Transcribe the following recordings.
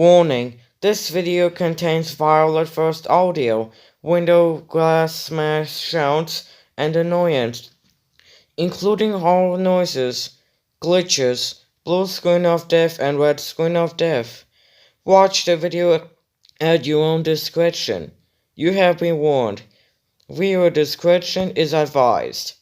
Warning: this video contains violent first audio, window glass smash sounds, and annoyance, including horror noises, glitches, blue screen of death and red screen of death. Watch the video at your own discretion. You have been warned. Viewer discretion is advised.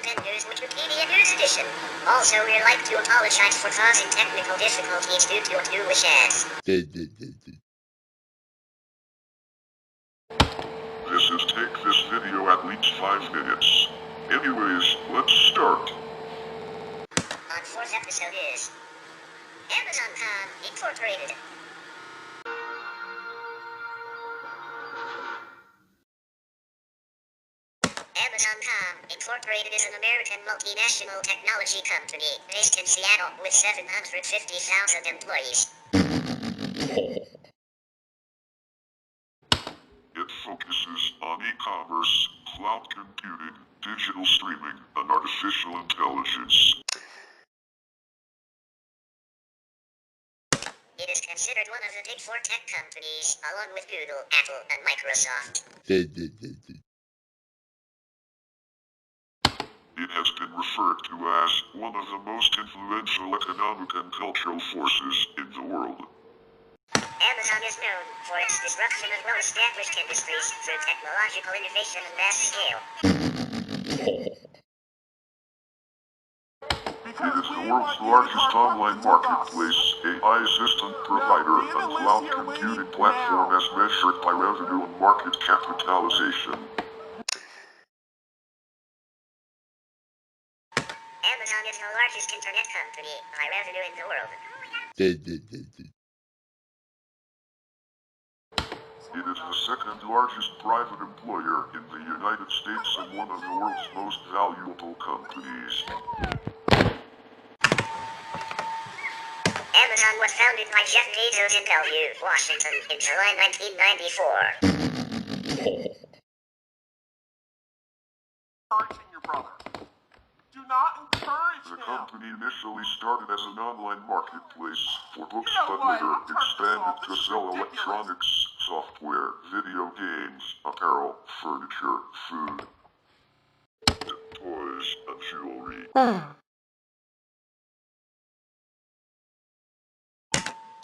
Sześcian News Wikipedia News Edition. Also, we'd like to apologize for causing technical difficulties due to a newish ads. This is take this video at least 5 minutes. Anyways, let's start. On 4th episode is Amazon.com Incorporated. Amazon.com Incorporated is an American multinational technology company based in Seattle with 750,000 employees. It focuses on e-commerce, cloud computing, digital streaming, and artificial intelligence. It is considered one of the big 4 tech companies, along with Google, Apple, and Microsoft. It has been referred to as one of the most influential economic and cultural forces in the world. Amazon is known for its disruption of well-established industries through technological innovation and mass scale. It is the world's largest online marketplace, AI assistant provider, and cloud computing platform as measured by revenue and market capitalization. Amazon is the largest internet company by revenue in the world. It is the second largest private employer in the United States and one of the world's most valuable companies. Amazon was founded by Jeff Bezos in Bellevue, Washington, in July 1994. Encouraging your brother. Do not encourage The him. company initially started as an online marketplace for books, You know but what? later I'm turning expanded this to off. sell This is ridiculous. electronics, software, video games, apparel, furniture, food, toys, and jewelry.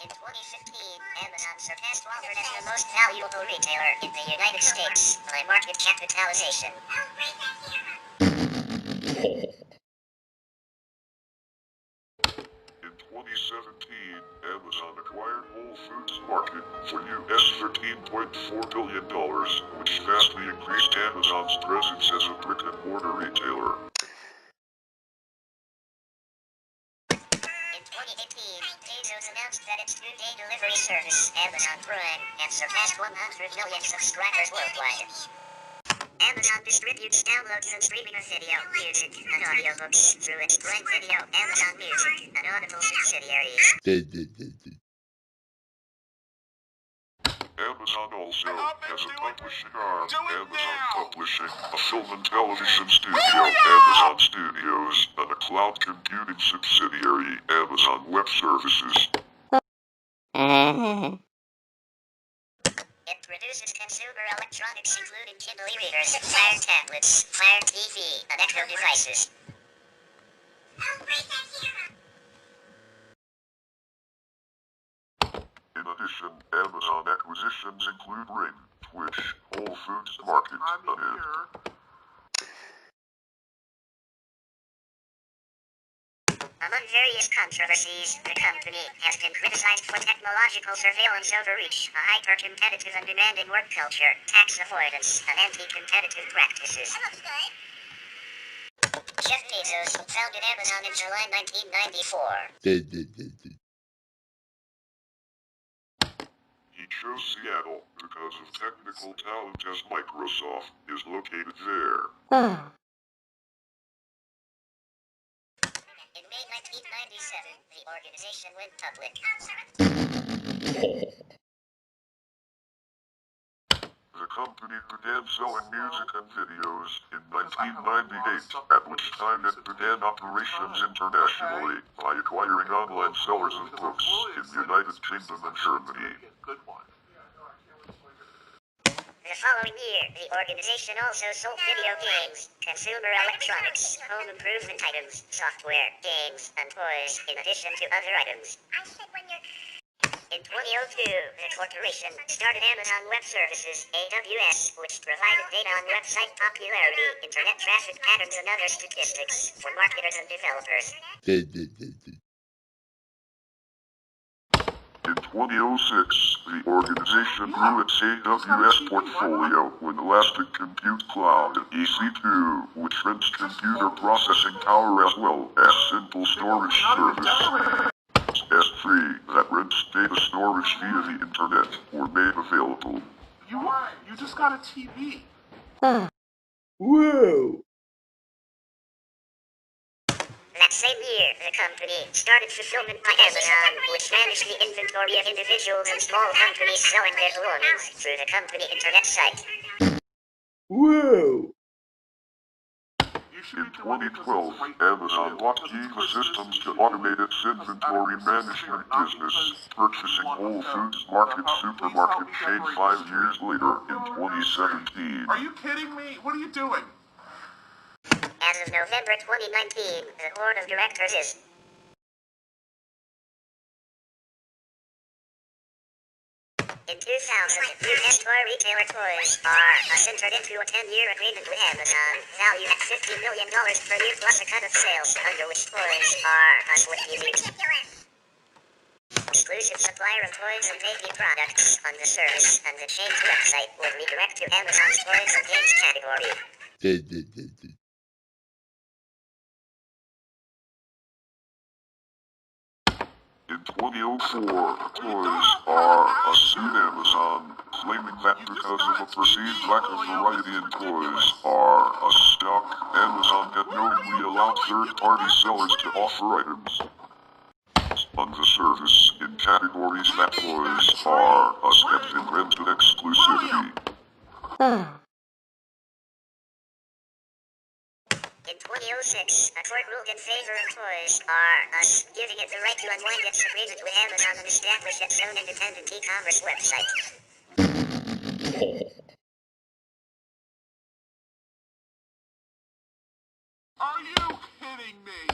In 2015, Amazon surpassed Walmart as the most valuable retailer in the United States by market capitalization. In 2017, Amazon acquired Whole Foods Market for US $13.4 billion, which vastly increased Amazon's presence as a brick-and-mortar retailer. In 2018, Bezos announced that its two-day delivery service, Amazon Prime, had surpassed 100 million subscribers worldwide. Amazon distributes downloads and streaming of video, music, and audiobooks through its Prime Video, Amazon Music, and Audible subsidiaries. Amazon also has a publishing arm, Amazon Publishing, a film and television studio, Amazon Studios, and a cloud computing subsidiary, Amazon Web Services. It produces consumer electronics including Kindle e-readers, Fire tablets, Fire TV, and Echo devices. In addition, Amazon acquisitions include Ring, Twitch, Whole Foods Market, I'm and here. Among various controversies, the company has been criticized for technological surveillance overreach, a hyper-competitive and demanding work culture, tax avoidance, and anti-competitive practices. Jeff Bezos founded Amazon in July 1994. he chose Seattle because of technical talent as Microsoft is located there. In May 1997, the organization went public. The company began selling music and videos in 1998, at which time it began operations internationally by acquiring online sellers of books in the United Kingdom and Germany. Good one. The following year, the organization also sold video games, consumer electronics, home improvement items, software, games, and toys, in addition to other items. In 2002, the corporation started Amazon Web Services, AWS, which provided data on website popularity, internet traffic patterns, and other statistics for marketers and developers. In 2006, the organization grew its AWS portfolio with Elastic Compute Cloud, EC2, which rents computer processing power as well as simple storage service. S3 that rents data storage via the internet were made available. You just got a TV. Whoa! That same year, the company started fulfillment by Amazon, which managed the inventory of individuals and small companies selling their belongings through the company internet site. Whoa! In 2012, Amazon bought Kiva Systems to automate its inventory management business, purchasing Whole Foods Market supermarket chain 5 years later in 2017. Are you kidding me? What are you doing? As of November 2019, the board of directors is In 2000, US toy retailer Toys R Us entered into a 10-year agreement with Amazon, valued at $50 million per year plus a cut of sales, under which Toys R Us would be the exclusive supplier of toys and baby products on the service, and the chain's website would redirect to Amazon's toys and games category. In 2004, Toys R Us sued Amazon, claiming that because of a perceived lack of variety in Toys R Us stock, Amazon had knowingly allowed third-party sellers to offer items on the service in categories that Toys R Us had been granted exclusivity. In 2006, a court ruled in favor of Toys R Us, giving it the right to unwind its agreement with Amazon and establish its own independent e-commerce website. Are you kidding me?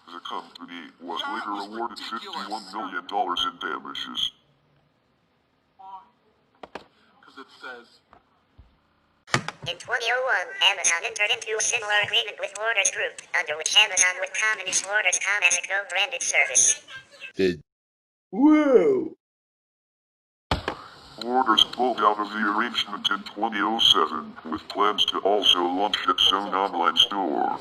The company was later awarded $51 million in damages. Why? Because it says... In 2001, Amazon entered into a similar agreement with Orders Group, under which Amazon would come and use Orders.com as a co-branded service. Whoa! Orders pulled out of the arrangement in 2007, with plans to also launch its own online store.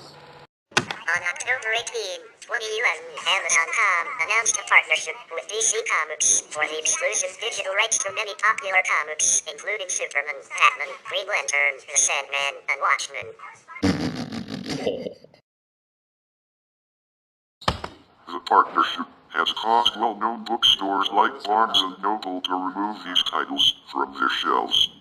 On October 18, 2011, Amazon.com announced a partnership with DC Comics for the exclusive digital rights to many popular comics, including Superman, Batman, Green Lantern, The Sandman, and Watchmen. The partnership has caused well-known bookstores like Barnes & Noble to remove these titles from their shelves.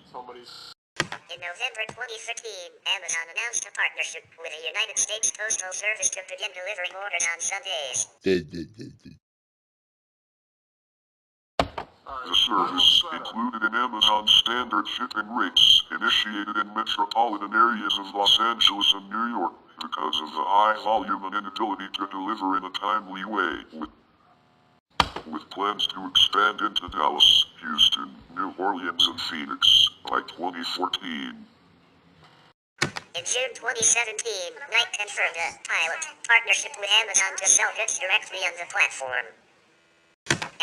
In November 2013, Amazon announced a partnership with the United States Postal Service to begin delivering orders on Sundays. The service included an Amazon standard shipping rates, initiated in metropolitan areas of Los Angeles and New York, because of the high volume and inability to deliver in a timely way, with plans to expand into Dallas, Houston, New Orleans, and Phoenix by 2014. In June 2017, Nike confirmed a pilot partnership with Amazon to sell goods directly on the platform.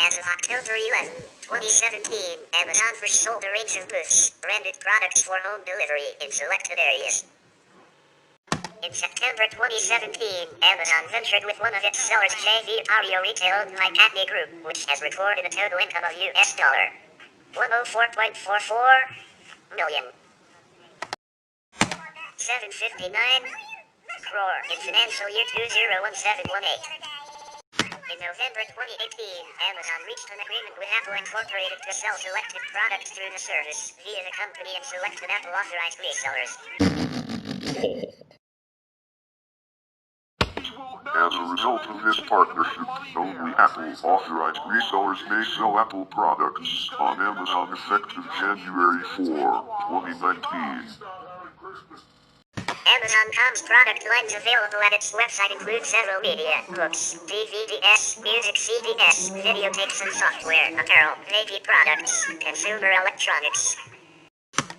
As of October 11, 2017, Amazon first sold a range of booths, branded products for home delivery in selected areas. In September 2017, Amazon ventured with one of its sellers, JV Audio Retail, owned by Patney Group, which has recorded a total income of $104.44 million. 759 crore in financial year 201718. In November 2018, Amazon reached an agreement with Apple Incorporated to sell selected products through the service via the company and selected Apple authorized resellers. As a result of this partnership, only Apple authorized resellers may sell Apple products on Amazon effective January 4, 2019. Amazon.com's product lines available at its website include several media, books, DVDs, music CDs, videotapes and software, apparel, baby products, consumer electronics,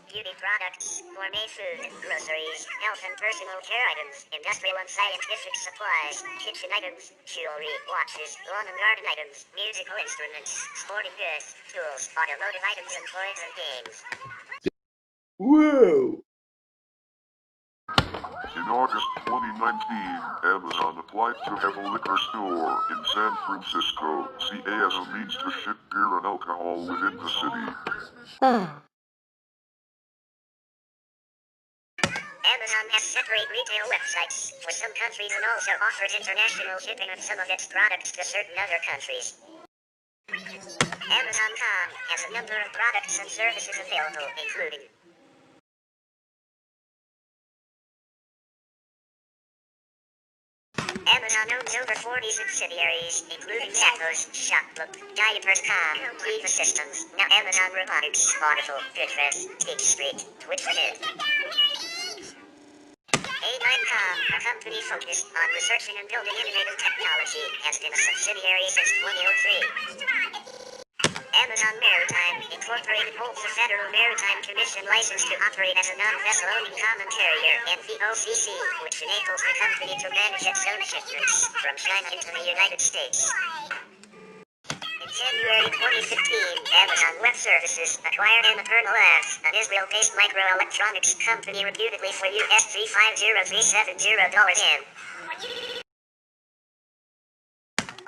beauty products, gourmet food, groceries, health and personal care items, industrial and scientific supplies, kitchen items, jewelry, watches, lawn and garden items, musical instruments, sporting goods, tools, automotive items and toys and games. Whoa! In August 2019, Amazon applied to have a liquor store in San Francisco, CA as a means to ship beer and alcohol within the city. Amazon has separate retail websites for some countries and also offers international shipping of some of its products to certain other countries. Amazon.com has a number of products and services available, including Amazon owns over 40 subsidiaries, including Zappos, Shopbook, Diapers.com, Kiva Systems, now Amazon Robotics, Audible, Goodrest, Teach Street, Twitch Kid. A9.com, a company focused on researching and building innovative technology, has been a subsidiary since 2003. Amazon Maritime, Incorporated holds the Federal Maritime Commission license to operate as a non-vessel owning common carrier, and VOCC, which enables the company to manage its own shipments from China into the United States. In January 2015, Amazon Web Services acquired Annapurna Labs, an Israel-based microelectronics company reputedly for US $350,370 in.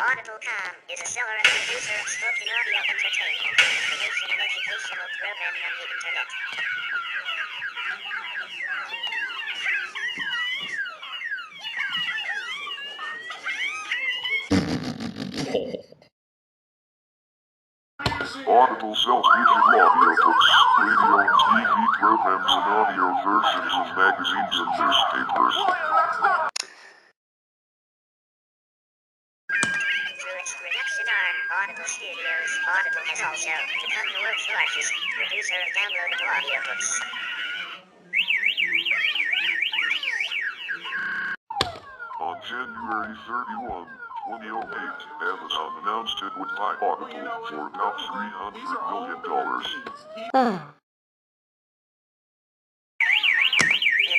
Audible.com is a seller and producer of spoken audio entertainment, information and educational programming on the internet. Audible sells music audiobooks, radio and TV programs and audio versions of magazines and newspapers. Through its production arm, Audible Studios, Audible has also become the world's largest producer of downloadable audiobooks. On January 31, 2008, Amazon announced it would buy Audible for about $300 million. The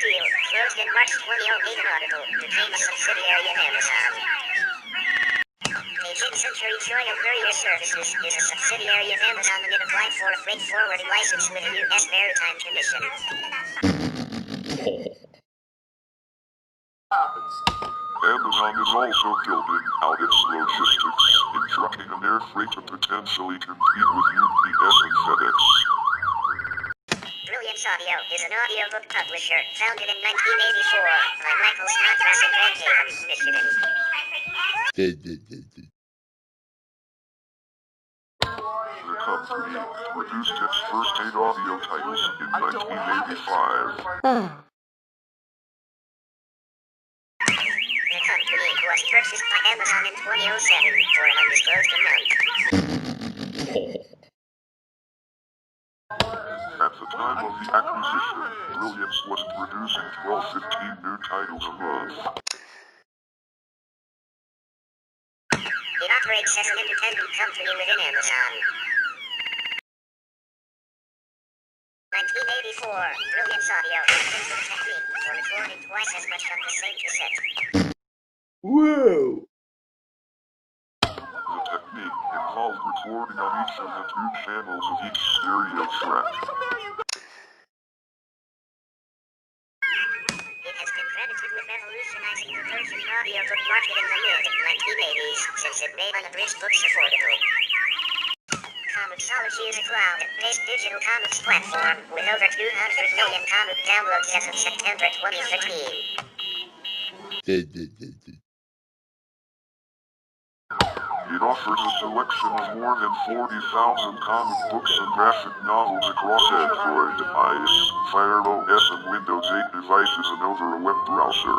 deal closed in March 2008 and Audible became a subsidiary of Amazon. Beijing Century Joy and Courier Services is a subsidiary of Amazon and it applied for a freight forwarding license with the U.S. Maritime Commission. Amazon is also building out its logistics in trucking and air freight to potentially compete with UPS and FedEx. Brilliance Audio is an audiobook publisher founded in 1984 by Michael Snodgrass in Grand Haven, Michigan. The company produced its first 8 audio titles in 1985. The company was purchased by Amazon in 2007 for an undisclosed amount. At the time of the acquisition, Brilliance was producing 12-15 new titles a month. It operates as an independent company within Amazon. 1984, Brilliance Audio invented a technique for recording twice as much on the same cassette. Whoa! The technique involved recording on each of the 2 channels of each stereo track. It has been credited with revolutionizing the Persian audiobook market in the mid-1980s, since it made unabridged books affordable. Comixology is a cloud-based digital comics platform with over 200 million comic downloads as of September 2015. It offers a selection of more than 40,000 comic books and graphic novels across Android, iOS, Fire OS and Windows 8 devices and over a web browser.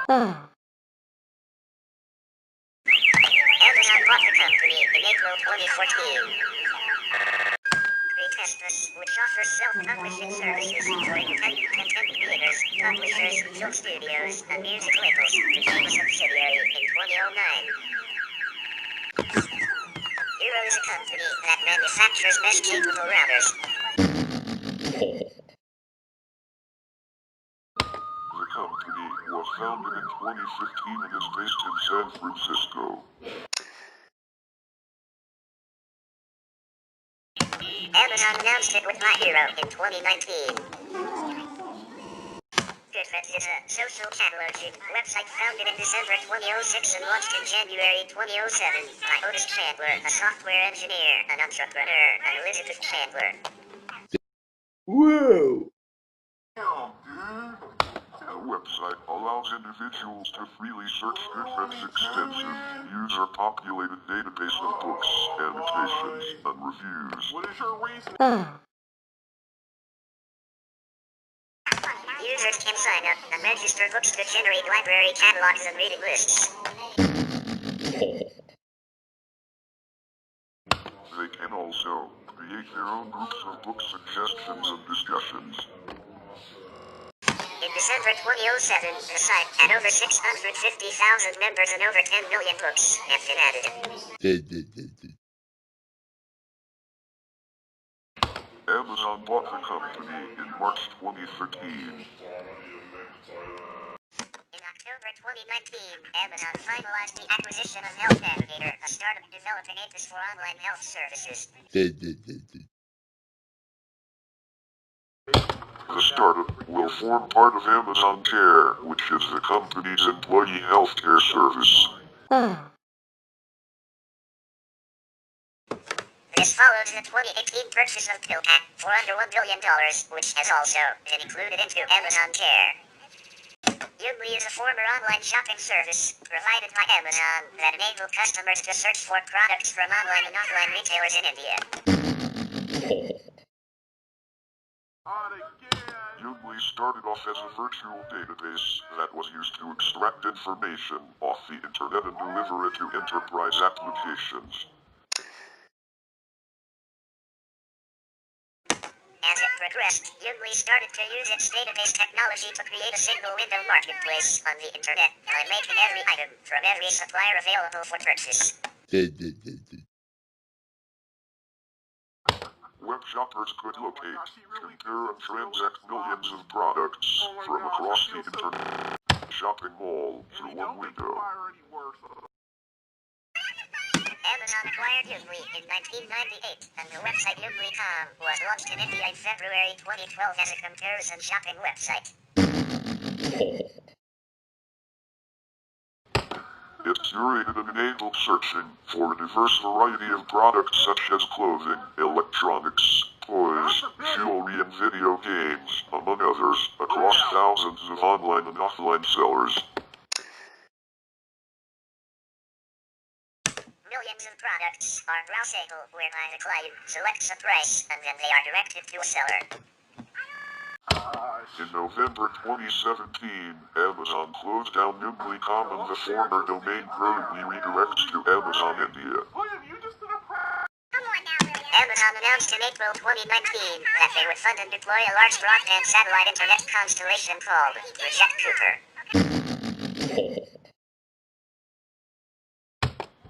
Amazon bought the company in April 2014. Great Plus, which offers self-publishing services for independent content creators, publishers, film studios, and music labels, became a subsidiary in 2009. Euro is a company that manufactures mesh-capable routers. The company was founded in 2015 and is based in San Francisco. Amazon announced it with My Hero in 2019. Goodreads is a social cataloging website founded in December 2006 and launched in January 2007 by Otis Chandler, a software engineer, an entrepreneur, and Elizabeth Chandler. Whoa! The website allows individuals to freely search Goodreads' extensive, user-populated database of books, annotations, and reviews. What is your reason? Users can sign up and register books to generate library catalogs and reading lists. They can also create their own groups of book suggestions and discussions. In December 2007, the site had over 650,000 members and over 10 million books have been added. Amazon bought the company in March 2013. In October 2019, Amazon finalized the acquisition of Health Navigator, a startup developing apps for online health services. The startup will form part of Amazon Care, which is the company's employee healthcare service. This follows the 2018 purchase of PillPack for under $1 billion, which has also been included into Amazon Care. Yoodlee is a former online shopping service provided by Amazon that enabled customers to search for products from online and offline retailers in India. Yoodlee started off as a virtual database that was used to extract information off the internet and deliver it to enterprise applications. As it progressed, Yoodlee started to use its database technology to create a single window marketplace on the internet by making every item from every supplier available for purchase. Web shoppers could locate, compare and transact millions of products from across the internet shopping mall through one window. Amazon acquired Yoodlee in 1998, and the website Yoodlee.com was launched in India in February 2012 as a comparison shopping website. It curated and enabled searching for a diverse variety of products such as clothing, electronics, toys, jewelry and video games, among others, across thousands of online and offline sellers. Millions of products are browsable, whereby the client selects a price and then they are directed to a seller. In November 2017, Amazon closed down Yoodlee.com and the former domain permanently redirects to Amazon India. Amazon announced in April 2019 that they would fund and deploy a large broadband satellite internet constellation called Project Cooper.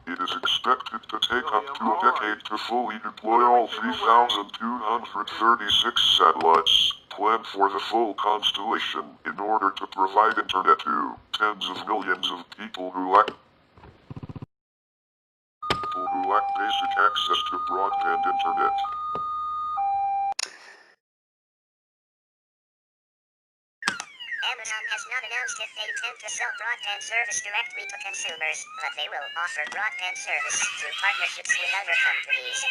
It is expected to take up to a decade to fully deploy all 3,236 satellites planned for the full constellation in order to provide internet to tens of millions of people who lack basic access to broadband internet. Amazon has not announced if they intend to sell broadband service directly to consumers, but they will offer broadband service through partnerships with other companies.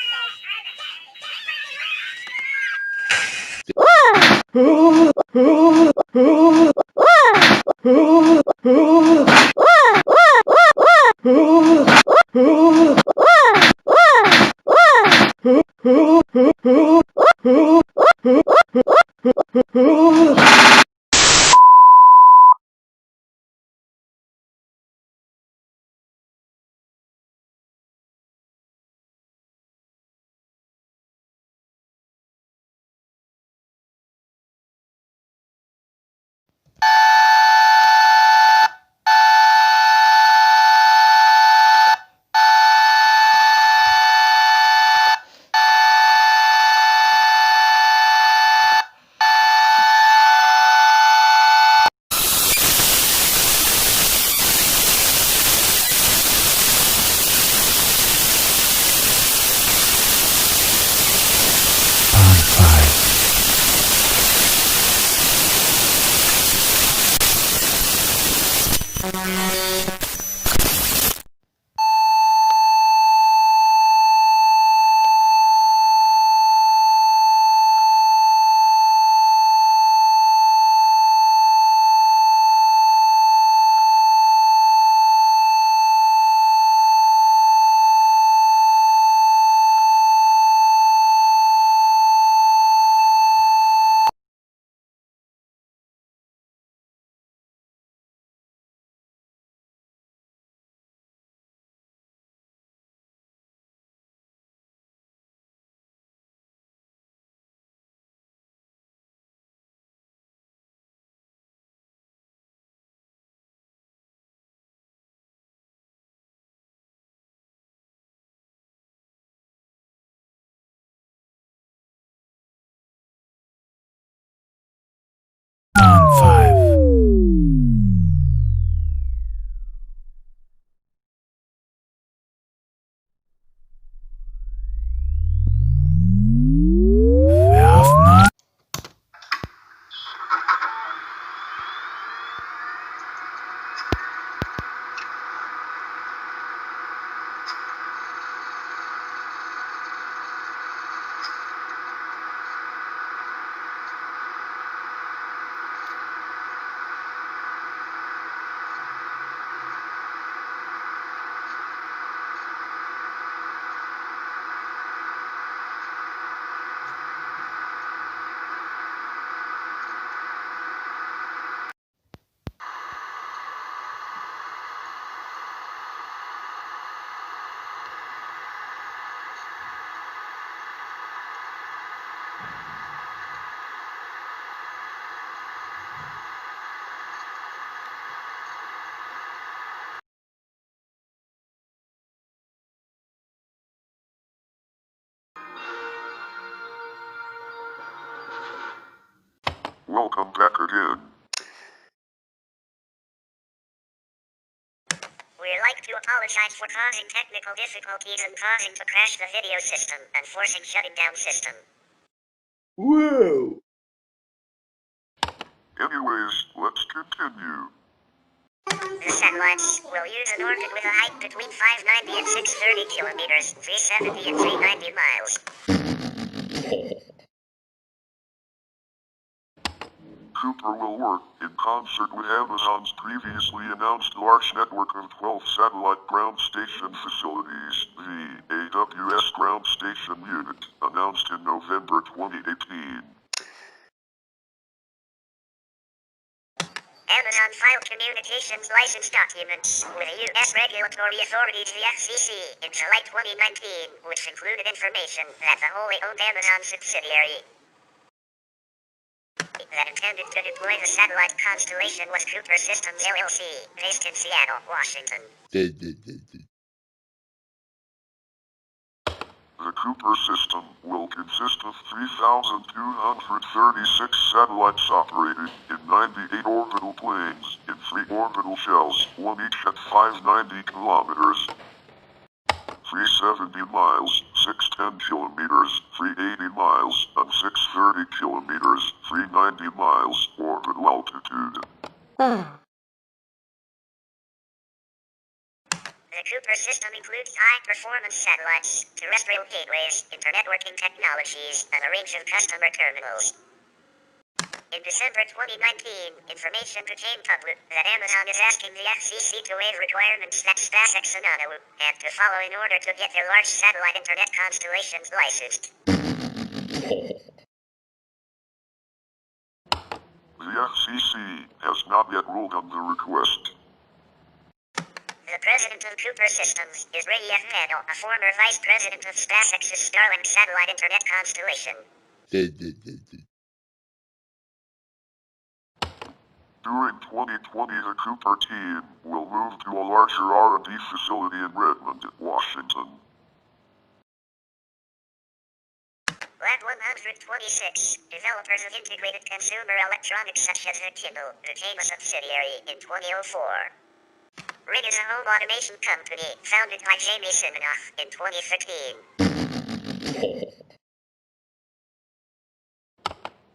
Welcome back again. We'd like to apologize for causing technical difficulties and causing to crash the video system and forcing shutting down system. Whoa! Anyways, let's continue. The satellites will use an orbit with a height between 590 and 630 kilometers, 370 and 390 miles. Cooper will work in concert with Amazon's previously announced large network of 12 satellite ground station facilities, the AWS Ground Station Unit, announced in November 2018. Amazon filed communications license documents with the U.S. regulatory authority, the FCC, in July 2019, which included information that the wholly owned Amazon subsidiary that intended to deploy the satellite constellation was Cooper Systems LLC, based in Seattle, Washington. The Cooper system will consist of 3,236 satellites operated in 98 orbital planes in 3 orbital shells, one each at 590 kilometers, 370 miles, 610 kilometers, 380 miles, and 630 kilometers, 390 miles orbital altitude. The Cooper system includes high-performance satellites, terrestrial gateways, internetworking technologies, and a range of customer terminals. In December 2019, information became public that Amazon is asking the FCC to waive requirements that SpaceX and Nano have to follow in order to get their large satellite internet constellations licensed. The FCC has not yet ruled on the request. The president of Cooper Systems is Ray F. Meadow, a former vice president of SpaceX's Starlink satellite internet constellation. During 2020, the Cooper team will move to a larger R&D facility in Redmond, Washington. Lab 126, developers of integrated consumer electronics such as the Kindle, became a subsidiary in 2004. Ring is a home automation company founded by Jamie Siminoff in 2015.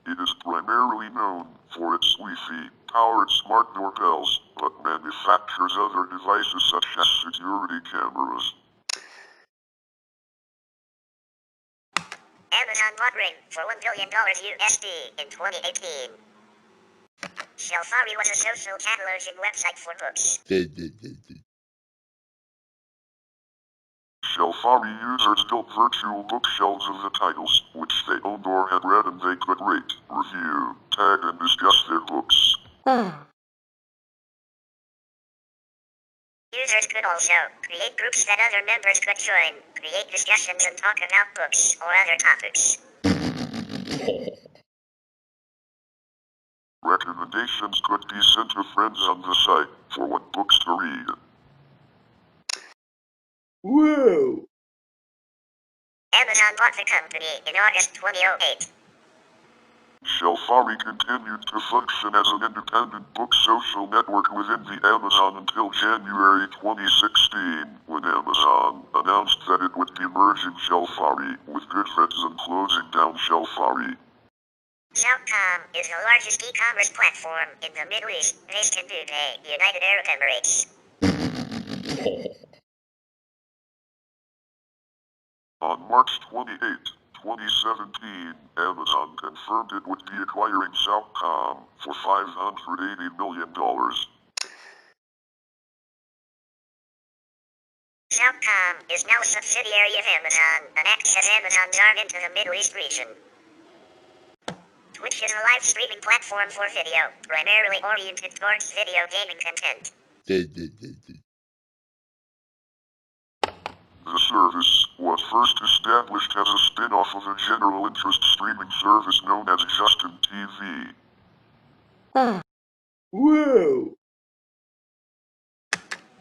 It is primarily known for its Wi-Fi-powered smart doorbells, but manufactures other devices such as security cameras. Amazon bought Ring for $1 billion USD in 2018. Shelfari was a social cataloging website for books. Shelfari users built virtual bookshelves of the titles, which they owned or had read, and they could rate, review, tag, and discuss their books. Users could also create groups that other members could join, create discussions, and talk about books or other topics. Recommendations could be sent to friends on the site for what books to read. Whoa! Amazon bought the company in August 2008. Shelfari continued to function as an independent book social network within the Amazon until January 2016, when Amazon announced that it would be merging Shelfari with Goodreads and closing down Shelfari. Shout.com is the largest e-commerce platform in the Middle East, based in Dubai, United Arab Emirates. On March 28, 2017, Amazon confirmed it would be acquiring Shout.com for $580 million. Shout.com is now a subsidiary of Amazon and acts as Amazon's arm into the Middle East region. Twitch is a live streaming platform for video, primarily oriented towards video gaming content. The service was first established as a spin-off of a general interest streaming service known as Justin TV. Whoa!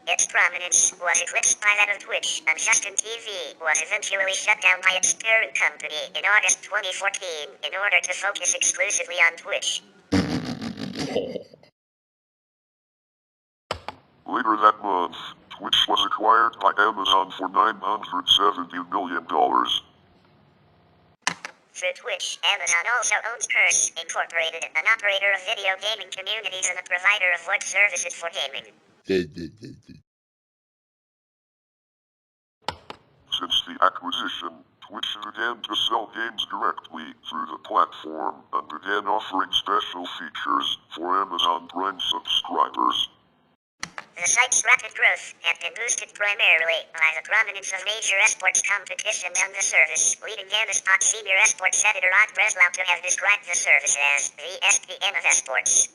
Its prominence was eclipsed by that of Twitch, and Sześcian TV was eventually shut down by its parent company in August 2014 in order to focus exclusively on Twitch. Later that month, Twitch was acquired by Amazon for $970 million. Through Twitch, Amazon also owns Curse, Incorporated, an operator of video gaming communities and a provider of web services for gaming. Since the acquisition, Twitch began to sell games directly through the platform and began offering special features for Amazon Prime subscribers. The site's rapid growth has been boosted primarily by the prominence of major esports competitions on the service, leading GameSpot senior esports editor Rod Breslau to have described the service as the SPN of esports.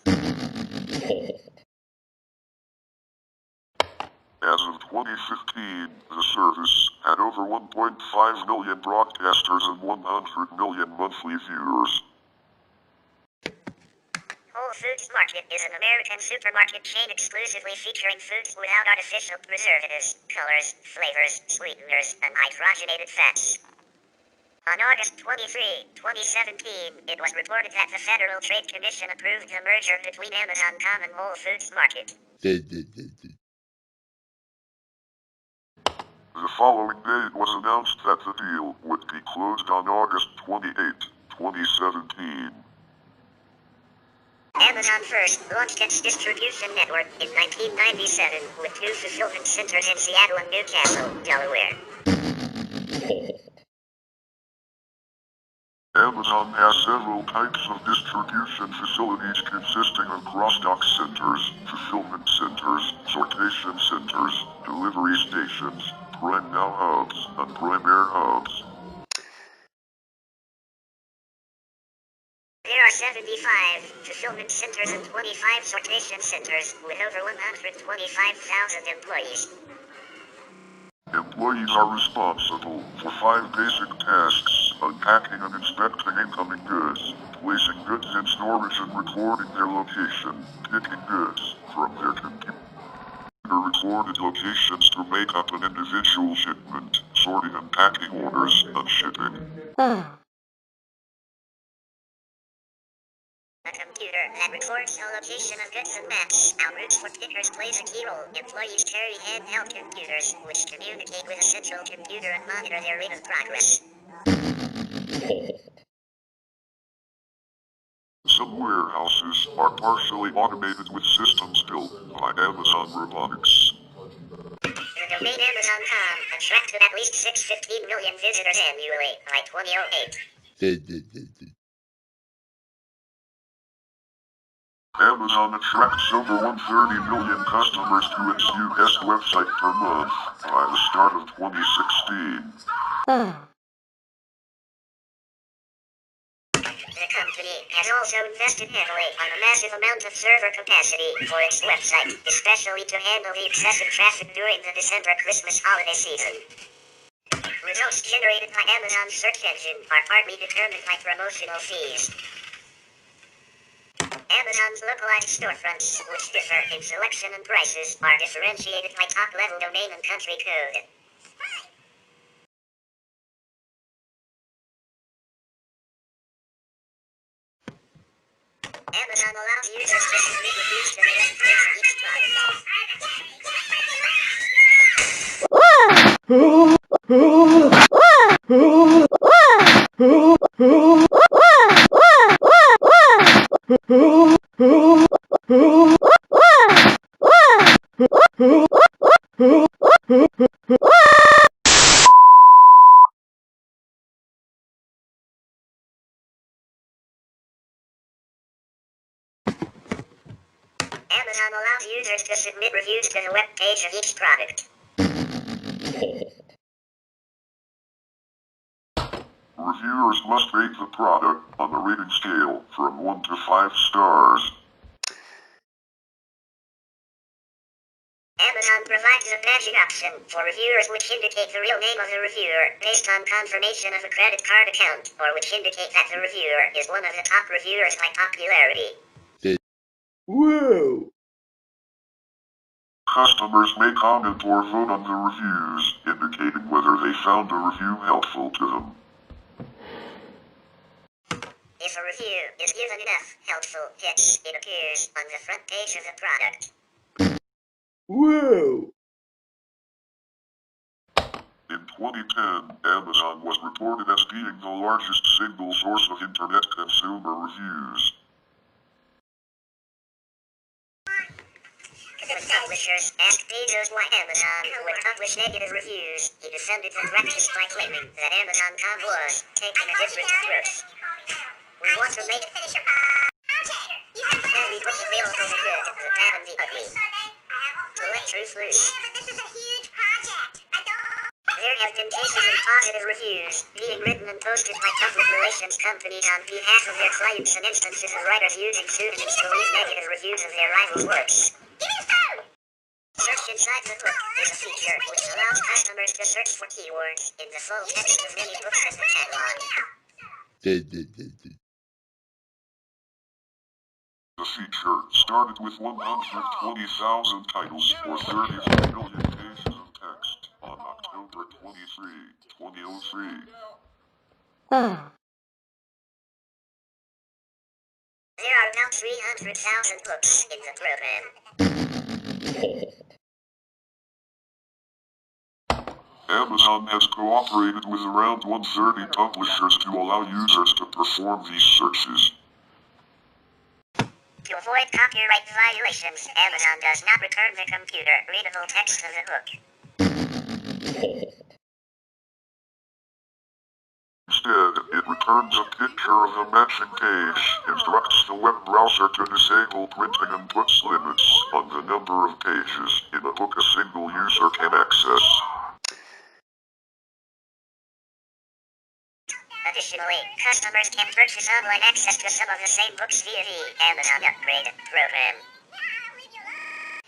As of 2015, the service had over 1.5 million broadcasters and 100 million monthly viewers. Whole Foods Market is an American supermarket chain exclusively featuring foods without artificial preservatives, colors, flavors, sweeteners, and hydrogenated fats. On August 23, 2017, it was reported that the Federal Trade Commission approved the merger between Amazon.com and Whole Foods Market. The following day it was announced that the deal would be closed on August 28, 2017. Amazon first launched its distribution network in 1997 with 2 fulfillment centers in Seattle and Newcastle, Delaware. Amazon has several types of distribution facilities consisting of cross-dock centers, fulfillment centers, sortation centers, delivery stations, Prime Now hubs, and Prime Air hubs. There are 75 fulfillment centers and 25 sortation centers with over 125,000 employees. Employees are responsible for 5 basic tasks: unpacking and inspecting incoming goods, placing goods in storage and recording their location, picking goods from their computer-recorded locations to make up an individual shipment, sorting and packing orders, and shipping. A computer that records the location of goods and maps en route for pickers plays a key role. Employees carry handheld computers, which communicate with a central computer and monitor their rate of progress. Some warehouses are partially automated with systems built by Amazon Robotics. The domain Amazon.com attracted at least 615 million visitors annually by 2008. Amazon attracts over 130 million customers to its US website per month by the start of 2016. The company has also invested heavily on a massive amount of server capacity for its website, especially to handle the excessive traffic during the December Christmas holiday season. Results generated by Amazon's search engine are partly determined by promotional fees. Amazon's localized storefronts, which differ in selection and prices, are differentiated by top-level domain and country code. Amazon allows users to submit reviews to the web page of each Amazon allows users to submit reviews to the web page of each product. Reviewers must rate the product on the rating scale from 1 to 5 stars. Amazon provides a badging option for reviewers which indicate the real name of the reviewer based on confirmation of a credit card account, or which indicate that the reviewer is one of the top reviewers by popularity. Whoa! Customers may comment or vote on the reviews, indicating whether they found a review helpful to them. If a review is given enough helpful hits, it appears on the front page of the product. Whoa! In 2010, Amazon was reported as being the largest single source of internet consumer reviews. When publishers asked pages why Amazon would publish negative reviews, he defended the practice by claiming that Amazon.com was taking a different approach. We want to make and we put the real for the good, the bad and the ugly. To let truth loose. There have been cases of positive reviews being written and posted by public relations companies on behalf of their clients and instances of writers using pseudonyms to leave negative reviews of their rivals' works. Search inside the book is a feature which allows customers to search for keywords in the full text of many books in the catalog. The feature started with 120,000 titles or 33 million pages of text on October 23, 2003. There are about 300,000 books in the program. Amazon has cooperated with around 130 publishers to allow users to perform these searches. To avoid copyright violations, Amazon does not return the computer-readable text of the book. Instead, it returns a picture of a matching page, instructs the web browser to disable printing and puts limits on the number of pages in a book a single user can access. Additionally, customers can purchase online access to some of the same books via the Amazon Upgrade program.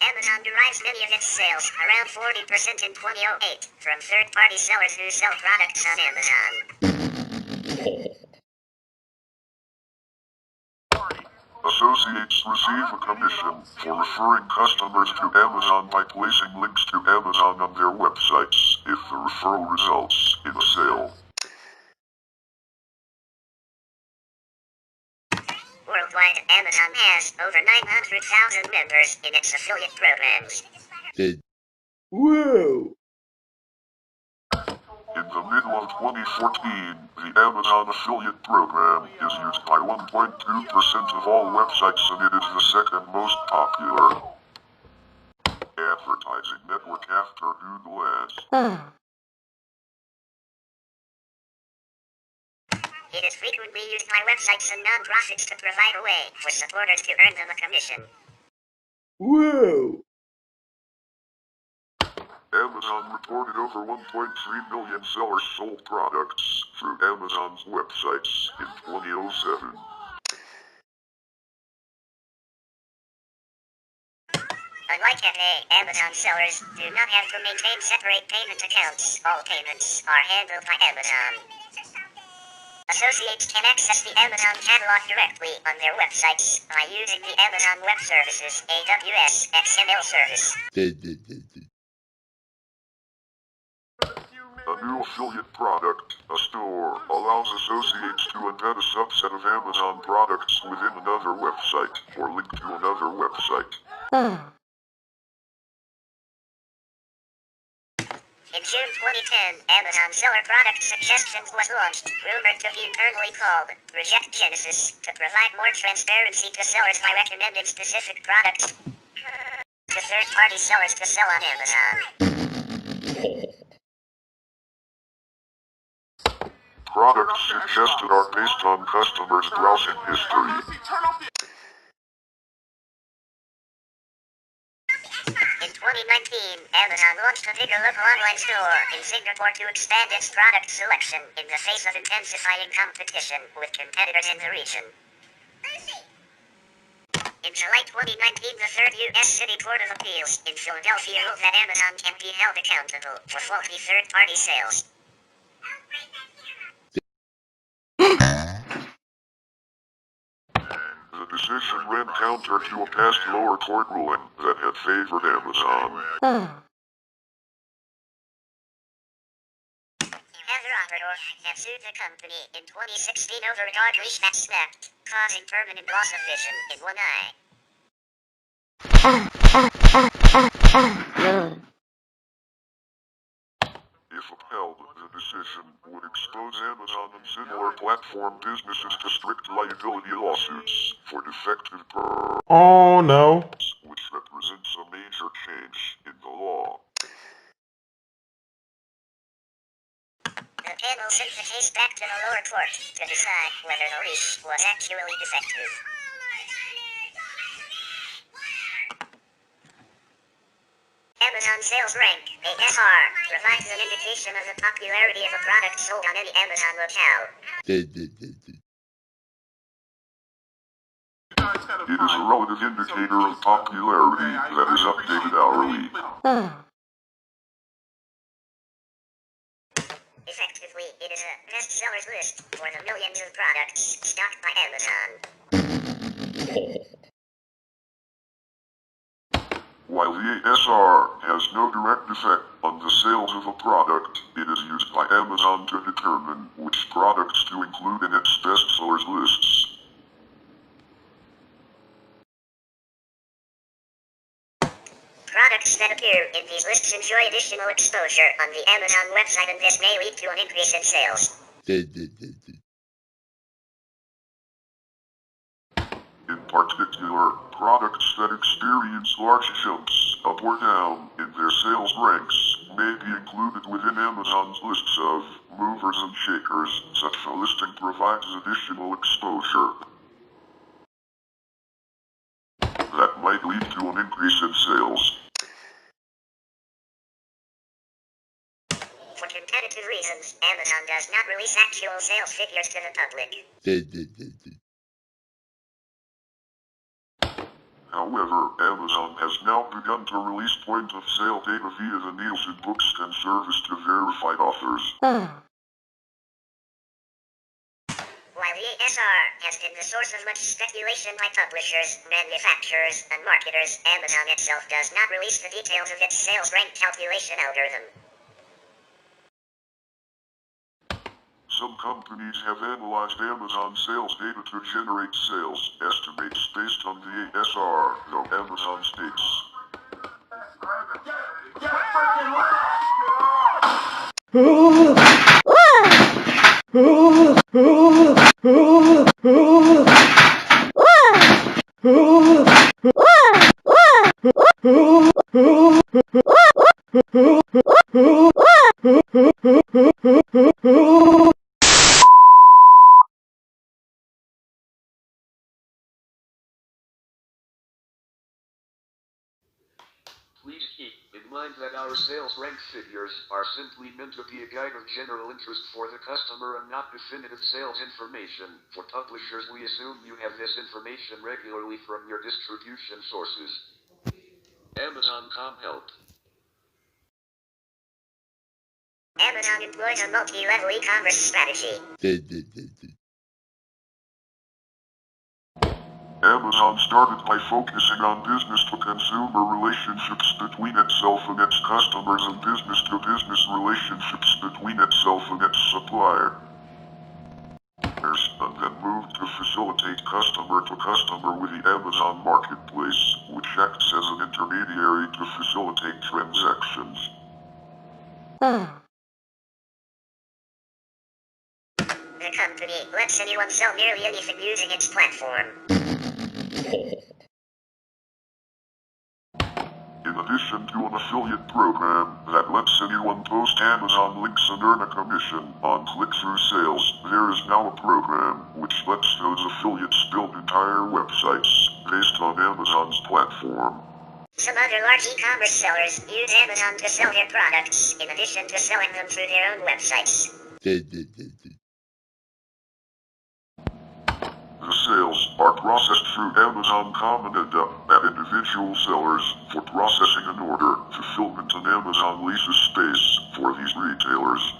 Amazon derives many of its sales, around 40% in 2008, from third-party sellers who sell products on Amazon. Associates receive a commission for referring customers to Amazon by placing links to Amazon on their websites if the referral results in a sale. Worldwide, Amazon has over 900,000 members in its affiliate programs. Whoa! In the middle of 2014, the Amazon affiliate program is used by 1.2% of all websites and it is the second most popular advertising network after Google Ads. It is frequently used by websites and non-profits to provide a way for supporters to earn them a commission. Whoa! Amazon reported over 1.3 million sellers sold products through Amazon's websites in 2007. Unlike FA, Amazon sellers do not have to maintain separate payment accounts. All payments are handled by Amazon. Associates can access the Amazon catalog directly on their websites by using the Amazon Web Services AWS XML service. A new affiliate product, a store, allows associates to embed a subset of Amazon products within another website or link to another website. In June 2010, Amazon Seller Product Suggestions was launched, rumored to be internally called Reject Genesis, to provide more transparency to sellers by recommending specific products to third-party sellers to sell on Amazon. Products suggested are based on customers' browsing history. In 2019, Amazon launched a bigger local online store in Singapore to expand its product selection in the face of intensifying competition with competitors in the region. In July 2019, the Third U.S. City Court of Appeals in Philadelphia ruled that Amazon can be held accountable for faulty third-party sales. The decision ran counter to a past lower court ruling that had favored Amazon. Heather operator have sued the company in 2016 over a cartridge that snapped, causing permanent loss of vision in one eye. If upheld, the decision would expose Amazon and similar platform businesses to strict liability lawsuits for defective Oh no. which represents a major change in the law. The panel sent the case back to the lower court to decide whether the lease was actually defective. Amazon sales rank, ASR, provides an indication of the popularity of a product sold on any Amazon locale. It is a relative indicator of popularity that is updated hourly. Effectively, it is a bestsellers list for the millions of products stocked by Amazon. While the ASR has no direct effect on the sales of a product, it is used by Amazon to determine which products to include in its bestsellers lists. Products that appear in these lists enjoy additional exposure on the Amazon website, and this may lead to an increase in sales. In particular, products that experience large jumps up or down in their sales ranks may be included within Amazon's lists of movers and shakers. Such a listing provides additional exposure that might lead to an increase in sales. For competitive reasons, Amazon does not release actual sales figures to the public. However, Amazon has now begun to release point-of-sale data via the Nielsen Bookscan service to verified authors. While the ASR has been the source of much speculation by publishers, manufacturers, and marketers, Amazon itself does not release the details of its sales rank calculation algorithm. Some companies have analyzed Amazon sales data to generate sales estimates based on the ASR, though Amazon states Please keep in mind that our sales rank figures are simply meant to be a guide of general interest for the customer and not definitive sales information. For publishers, we assume you have this information regularly from your distribution sources. Amazon.com help. Amazon employs a multi-level e-commerce strategy. Amazon started by focusing on business-to-consumer relationships between itself and its customers and business-to-business relationships between itself and its supplier. And then moved to facilitate customer-to-customer with the Amazon Marketplace, which acts as an intermediary to facilitate transactions. The company lets anyone sell nearly anything using its platform. In addition to an affiliate program that lets anyone post Amazon links and earn a commission on click-through sales, there is now a program which lets those affiliates build entire websites based on Amazon's platform. Some other large e-commerce sellers use Amazon to sell their products, in addition to selling them through their own websites. The sales are processed through Amazon Common and at individual sellers for processing an order, fulfillment, and Amazon leases space for these retailers.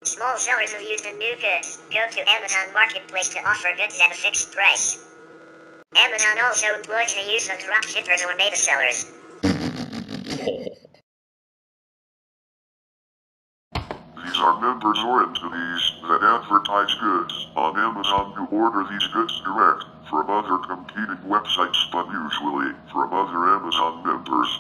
Small sellers who use the new goods go to Amazon Marketplace to offer goods at a fixed price. Amazon also employs the use of dropshippers or beta sellers. are members or entities that advertise goods on Amazon who order these goods direct from other competing websites, but usually from other Amazon members.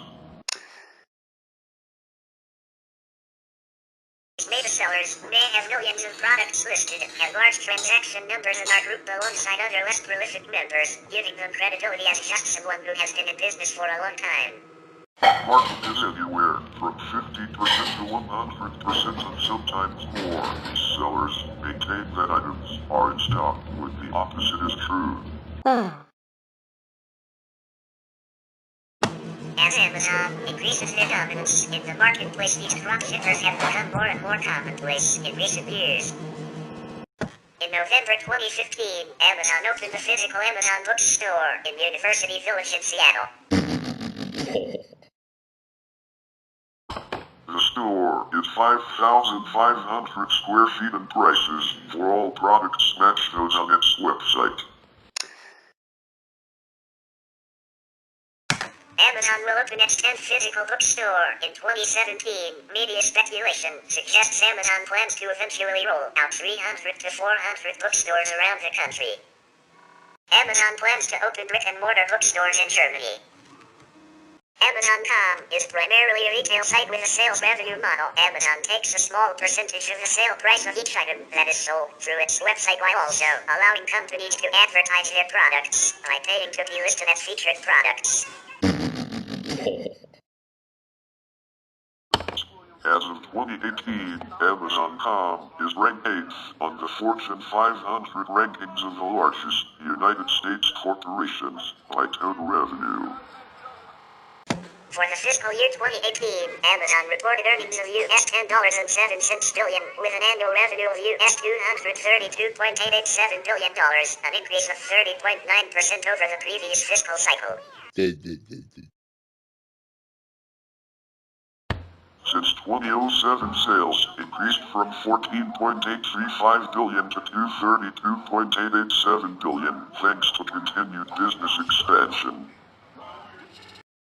Mega sellers may have millions of products listed, have large transaction numbers, and are grouped alongside other less prolific members, giving them credibility as just someone who has been in business for a long time. Market is everywhere, from 50% to 100% and sometimes more. These sellers maintain that items are in stock when the opposite is true. As Amazon increases their dominance in the marketplace, these dropshippers have become more and more commonplace in recent years. In November 2015, Amazon opened the physical Amazon bookstore in University Village in Seattle. The store is 5,500 square feet and prices for all products match those on its website. Amazon will open its 10th physical bookstore in 2017. Media speculation suggests Amazon plans to eventually roll out 300 to 400 bookstores around the country. Amazon plans to open brick-and-mortar bookstores in Germany. Amazon.com is primarily a retail site with a sales revenue model. Amazon takes a small percentage of the sale price of each item that is sold through its website, while also allowing companies to advertise their products by paying to be listed as featured products. As of 2018, Amazon.com is ranked 8th on the Fortune 500 rankings of the largest United States corporations by total revenue. For the fiscal year 2018, Amazon reported earnings of US $10.07 billion, with an annual revenue of US $232.887 billion, an increase of 30.9% over the previous fiscal cycle. Since 2007, sales increased from $14.835 billion to $232.887 billion, thanks to continued business expansion.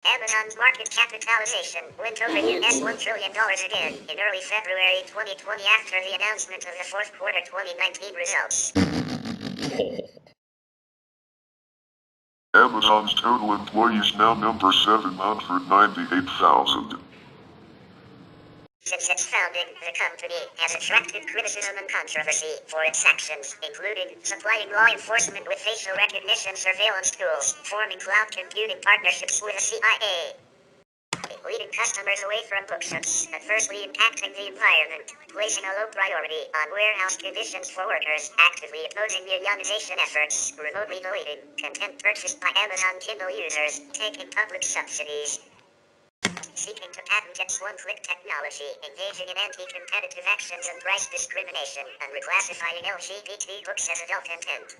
Amazon's market capitalization went over US $1 trillion again in early February 2020 after the announcement of the fourth quarter 2019 results. Amazon's total employees now number 798,000. Since its founding, the company has attracted criticism and controversy for its actions, including supplying law enforcement with facial recognition surveillance tools, forming cloud computing partnerships with the CIA, leading customers away from bookshops, adversely impacting the environment, placing a low priority on warehouse conditions for workers, actively opposing unionization efforts, remotely deleting content purchased by Amazon Kindle users, taking public subsidies, seeking to patent its one-click technology, engaging in anti-competitive actions and price discrimination, and reclassifying LGBT books as adult content.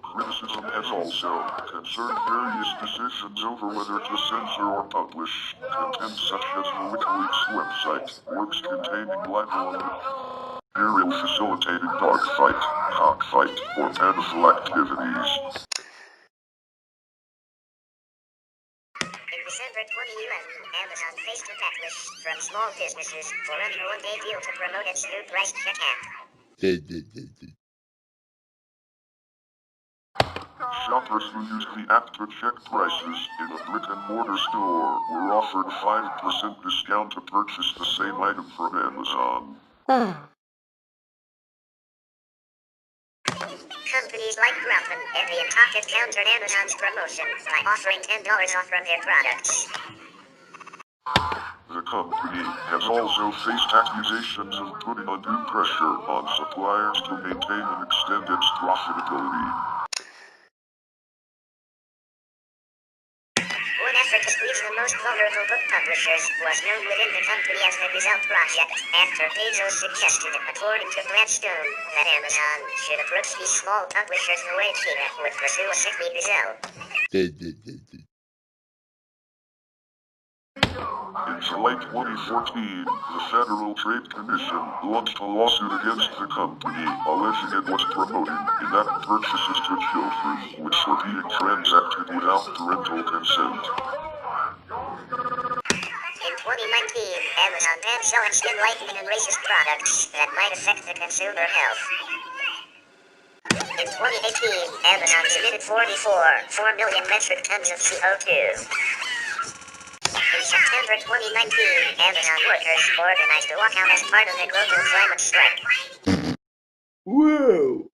Criticism has also concerned various decisions over whether to censor or publish content such as the WikiLeaks website, works containing libel, material facilitating dogfight, cockfight, or pedophile activities. In December 2011, Amazon faced a backlash from small businesses for running a one-day deal to promote its new price check app. Shoppers who used the app to check prices in a brick-and-mortar store were offered a 5% discount to purchase the same item from Amazon. Companies like REUPLOAD and the Intoxic countered Amazon's promotion by offering $10 off from their products. The company has also faced accusations of putting undue pressure on suppliers to maintain and extend its profitability. One effort to squeeze the most vulnerable book publishers was known within the company as the Gazelle Project, after Bezos suggested, according to Brad Stone, that Amazon should approach these small publishers the way China would pursue a sickly gazelle. In July 2014, the Federal Trade Commission launched a lawsuit against the company, alleging it was promoting in-app purchases to children, which were being transacted without parental consent. 2019, Amazon banned selling skin lightening and racist products that might affect the consumer health. In 2018, Amazon emitted 4 million metric tons of CO2. In September 2019, Amazon workers organized a walkout as part of a global climate strike. Whoa!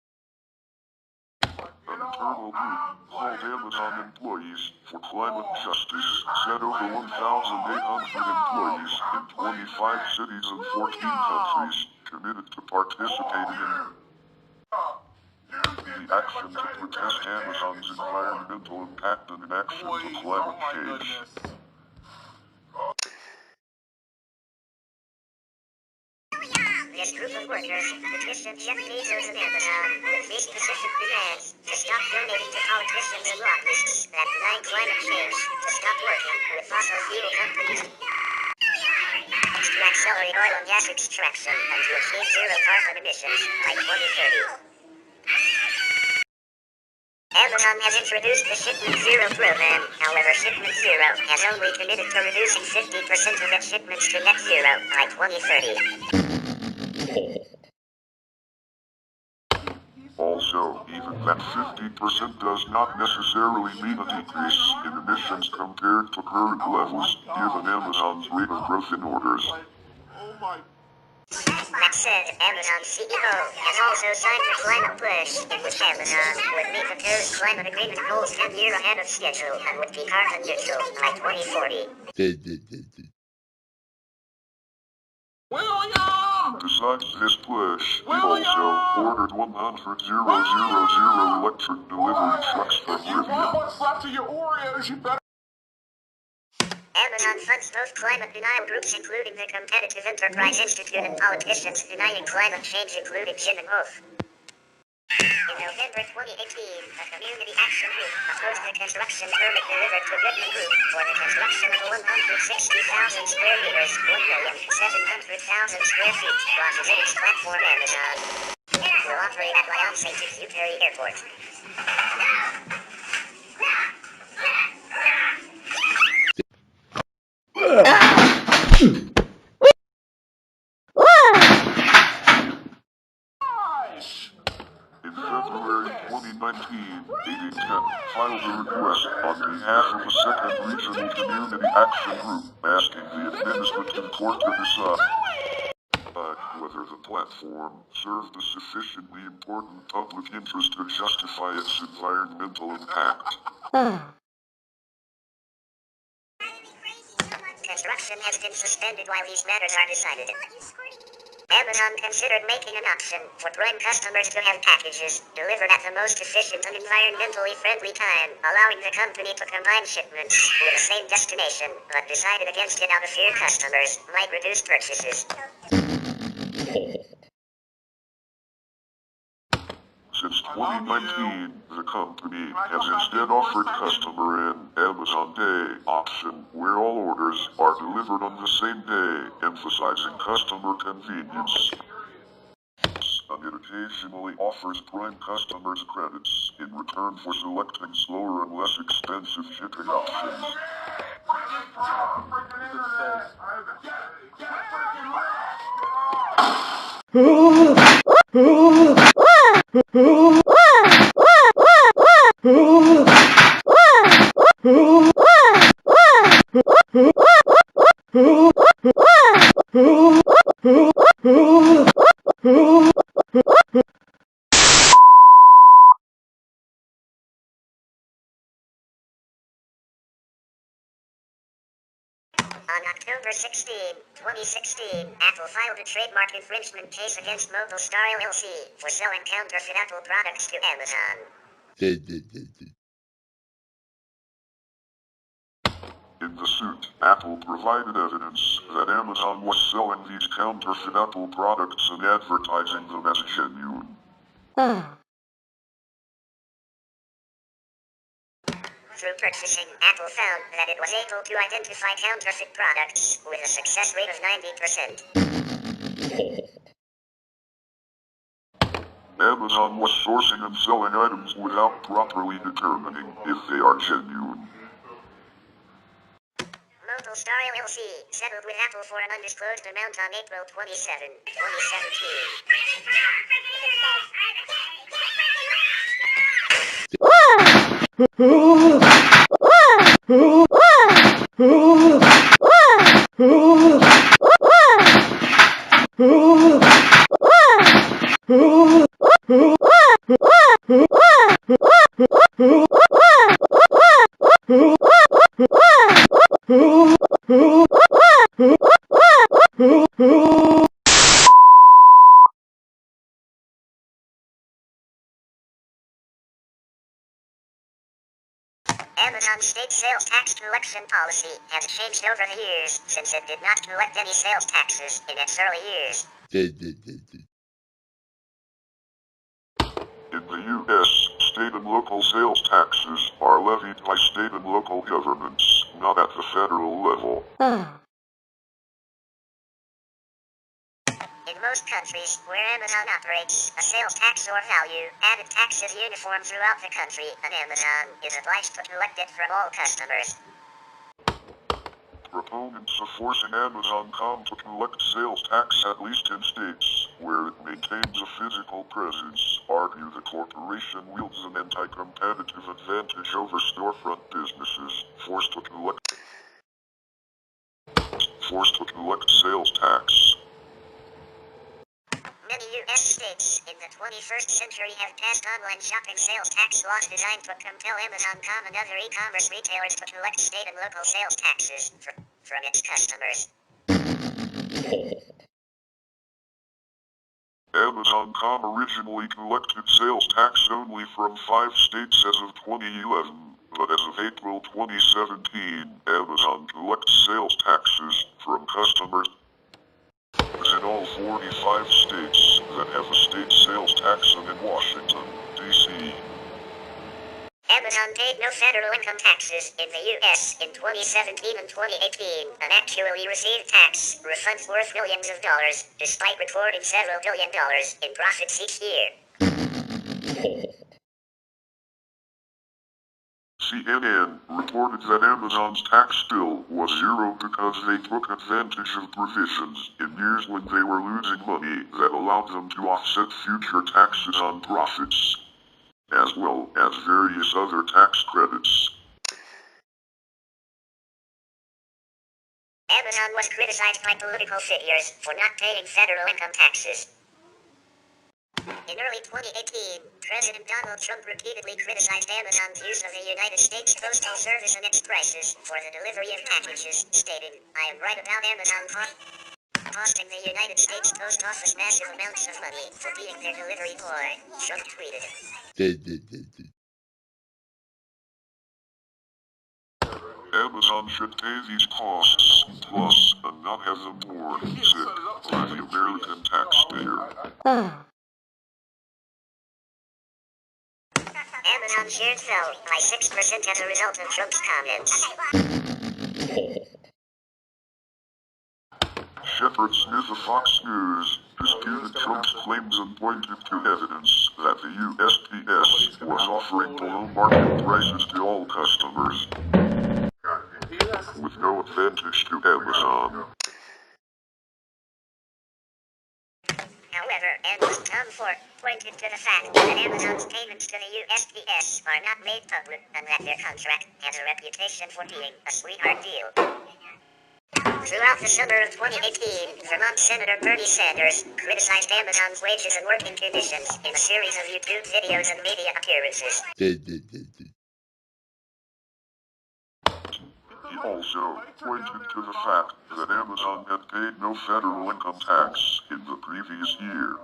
An internal group called Amazon Employees for Climate Justice said over 1,800 employees in 25 cities and 14 countries committed to participating in the action to protest Amazon's environmental impact and inaction to climate change. This group of workers petitioned Jeff Bezos and Amazon with these specific demands: to stop donating to politicians and lobbyists that deny climate change, to stop working with fossil fuel companies, to accelerate oil and gas extraction, and to achieve zero carbon emissions by 2030. Amazon has introduced the Shipment Zero program. However, Shipment Zero has only committed to reducing 50% of its shipments to net zero by 2030. Also, even that 50% does not necessarily mean a decrease in emissions compared to current levels, given Amazon's rate of growth in orders. Oh my. That said, Amazon CEO has also signed the climate pledge, in which Amazon would meet the Paris Climate Agreement goals 10 years ahead of schedule and would be carbon neutral by 2040. William! Besides this push, it also ordered 100,000 electric delivery trucks for If you want Rivian. what's left of your Oreos, you better. Amazon funds both climate denial groups, including the Competitive Enterprise Institute, and politicians denying climate change, including Jim and Wolf. In November 2018, the Community Action Group opposed the construction permit delivered to Goodman Group for the construction of a 160,000 square meters, 1,700,000 square feet, logistics platform Amazon will operate at Lyonsay to Utari Airport. In February 2019, 8010 filed a request on behalf of a second regional community action group asking the administrative court to decide whether the platform served a sufficiently important public interest to justify its environmental impact. Construction has been suspended while these matters are decided. Amazon considered making an option for Prime customers to have packages delivered at the most efficient and environmentally friendly time, allowing the company to combine shipments with the same destination, but decided against it out of fear customers might reduce purchases. Since 2019, the company has instead offered customer an Amazon Day option, where all orders are delivered on the same day, emphasizing customer convenience. And it occasionally offers Prime customers credits in return for selecting slower and less expensive shipping options. On October 16, 2016, Apple filed a trademark infringement case against Mobile Star LLC for selling counterfeit Apple products to Amazon. In the suit, Apple provided evidence that Amazon was selling these counterfeit Apple products and advertising them as genuine. Through purchasing, Apple found that it was able to identify counterfeit products with a success rate of 90%. Amazon was sourcing and selling items without properly determining if they are genuine. Local Star LLC settled with Apple for an undisclosed amount on April 27, Amazon state sales tax collection policy has changed over the years since it did not collect any sales taxes in its early years. In the U.S., state and local sales taxes are levied by state and local governments, not at the federal level. In most countries where Amazon operates, a sales tax or value-added tax is uniform throughout the country, and Amazon is obliged to collect it from all customers. Proponents of forcing Amazon.com to collect sales tax, at least in states where it maintains a physical presence, argue the corporation wields an anti-competitive advantage over storefront businesses forced to collect sales tax. Many U.S. states in the 21st century have passed online shopping sales tax laws designed to compel Amazon.com and other e-commerce retailers to collect state and local sales taxes from its customers. Amazon.com originally collected sales tax only from 5 states as of 2011, but as of April 2017, Amazon collects sales taxes from customers in all 45 states that have a state sales tax and in Washington, D.C. Amazon paid no federal income taxes in the U.S. in 2017 and 2018 and actually received tax refunds worth millions of dollars, despite recording several billion dollars in profits each year. CNN reported that Amazon's tax bill was zero because they took advantage of provisions in years when they were losing money that allowed them to offset future taxes on profits, as well as various other tax credits. Amazon was criticized by political figures for not paying federal income taxes. In early 2018, President Donald Trump repeatedly criticized Amazon's use of the United States Postal Service and its prices for the delivery of packages, stating, "I am right about Amazon costing the United States Post Office massive amounts of money for being their delivery boy," Trump tweeted. Amazon should pay these costs, plus, and not have them borne sick by the American taxpayer. Amazon shares fell by 6% as a result of Trump's comments. Shepard Smith of Fox News disputed Trump's claims and pointed to evidence that the USPS was offering below market prices to all customers, with no advantage to Amazon. However, analyst Tom Ford pointed to the fact that Amazon's payments to the USPS are not made public and that their contract has a reputation for being a sweetheart deal. Throughout the summer of 2018, Vermont Senator Bernie Sanders criticized Amazon's wages and working conditions in a series of YouTube videos and media appearances. He also pointed to the fact that Amazon had paid no federal income tax in the previous year.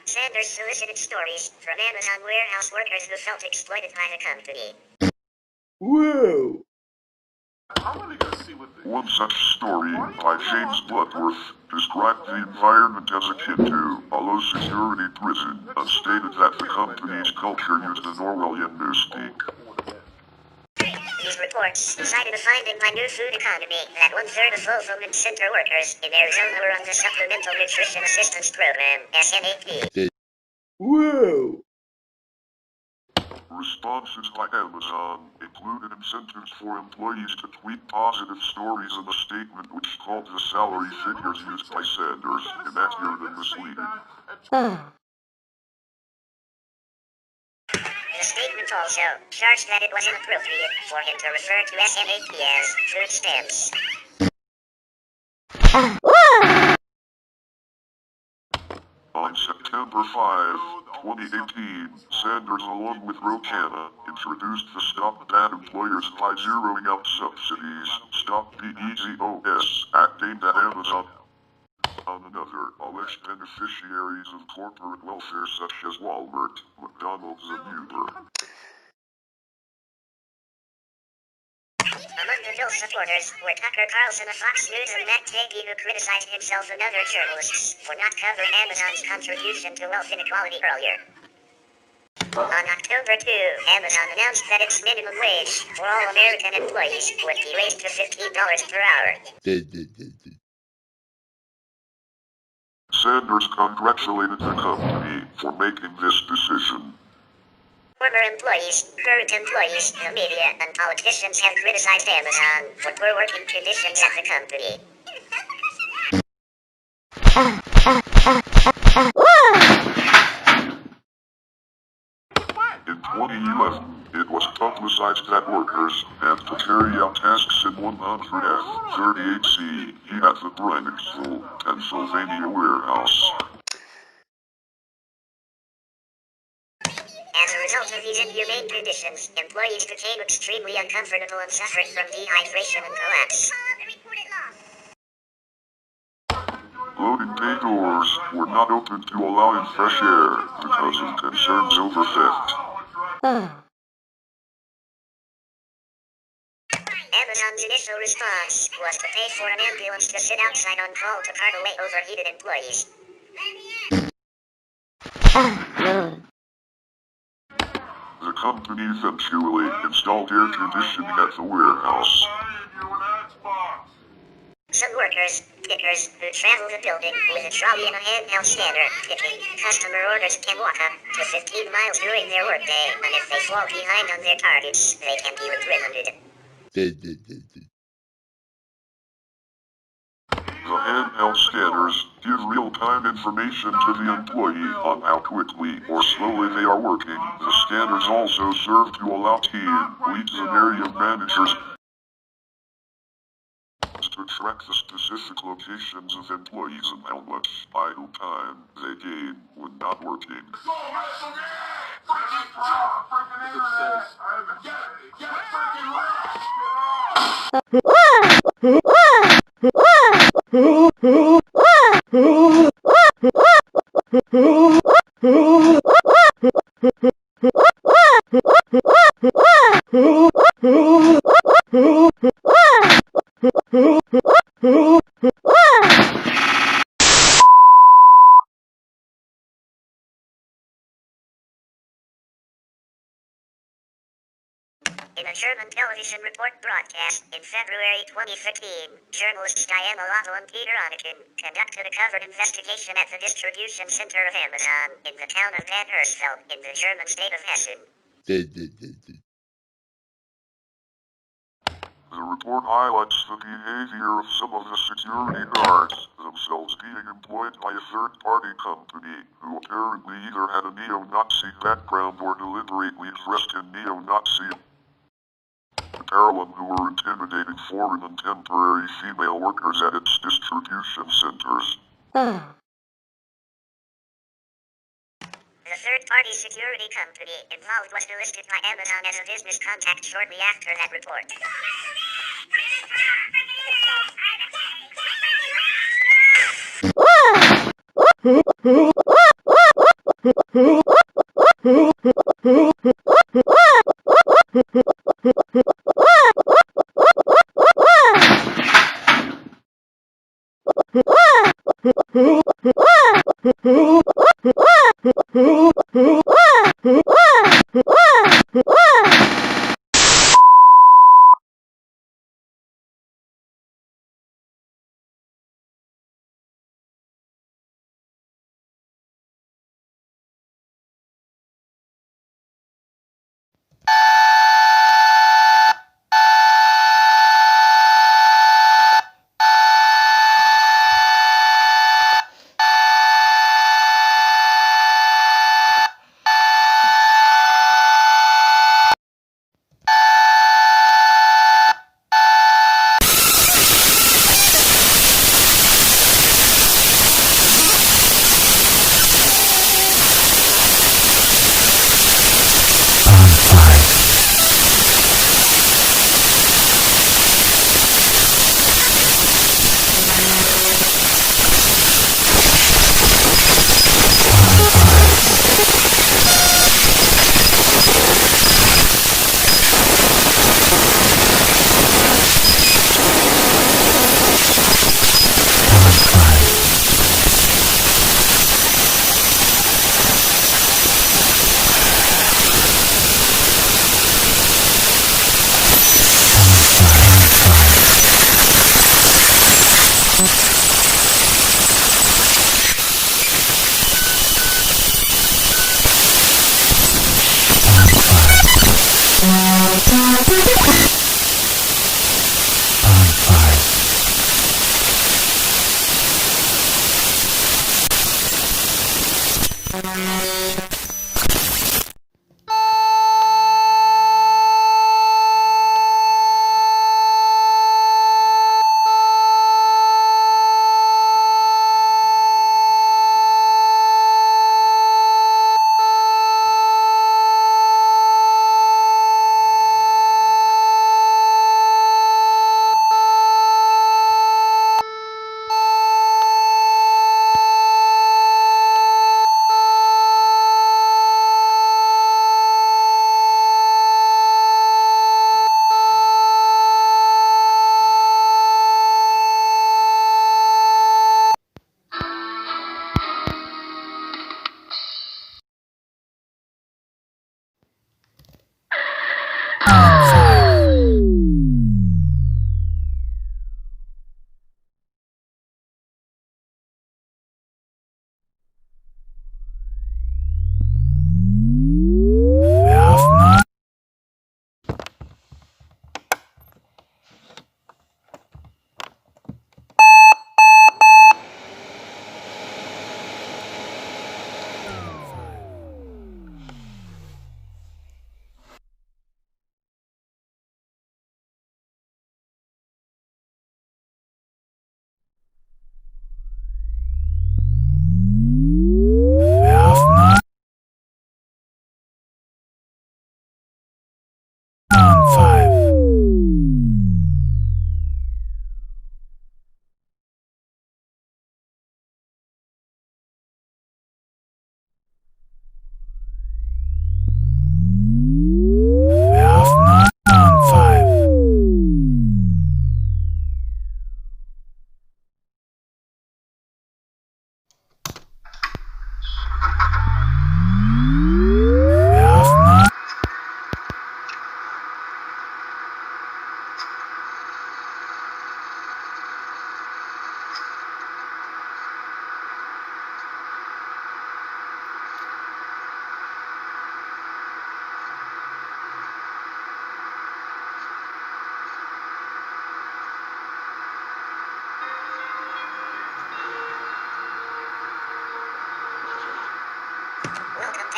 Sanders solicited stories from Amazon warehouse workers who felt exploited by the company. Whoa! One such story by James Bloodworth described the environment as akin to a low-security prison and stated that the company's culture used an Orwellian mystique. These reports cited a finding by New Food Economy that 1/3 of fulfillment center workers in Arizona were on the Supplemental Nutrition Assistance Program, SNAP. Whoa! Responses by Amazon included incentives for employees to tweet positive stories in a statement which called the salary figures used by Sanders inaccurate and misleading. The statement also charged that it was inappropriate for him to refer to SNAP as food stamps. On September 5, 2018, Sanders along with Rocana introduced the Stop Bad Employers by Zeroing Out Subsidies, Stop BEZOS Act aimed at Amazon on another alleged beneficiaries of corporate welfare such as Walmart, McDonald's and Uber. Among the bill's supporters were Tucker Carlson of Fox News and Matt Taibbi, who criticized himself and other journalists for not covering Amazon's contribution to wealth inequality earlier. On October 2, Amazon announced that its minimum wage for all American employees would be raised to $15 per hour. Sanders congratulated the company for making this decision. Former employees, current employees, the media, and politicians have criticized Amazon for poor working conditions at the company. In 2011, it was publicized that workers had to carry out tasks in 100F-38C at the Brenningsville, Pennsylvania warehouse. As a result of these inhumane conditions, employees became extremely uncomfortable and suffered from dehydration and collapse. Loading bay doors were not open to allow in fresh air because of concerns over theft. Amazon's initial response was to pay for an ambulance to sit outside on call to cart away overheated employees. The company eventually installed air conditioning at the warehouse. Some workers, pickers, who travel the building with a trolley and a handheld scanner, picking customer orders can walk up to 15 miles during their workday, and if they fall behind on their targets, they can be reprimanded. The handheld scanners give real-time information to the employee on how quickly or slowly they are working. The scanners also serve to allow team leads and area managers to track the specific locations of employees and how much idle time they gain when not working. In a German television report broadcast in February 2015, journalists Diana Lotto and Peter Anakin conducted a covered investigation at the distribution center of Amazon in the town of Bad Hersfeld in the German state of Hessen. The report highlights the behavior of some of the security guards, themselves being employed by a third-party company, who apparently either had a neo-Nazi background or deliberately dressed in neo-Nazi apparel and who were intimidating foreign and temporary female workers at its distribution centers. The third-party security company involved was delisted by Amazon as a business contact shortly after that report.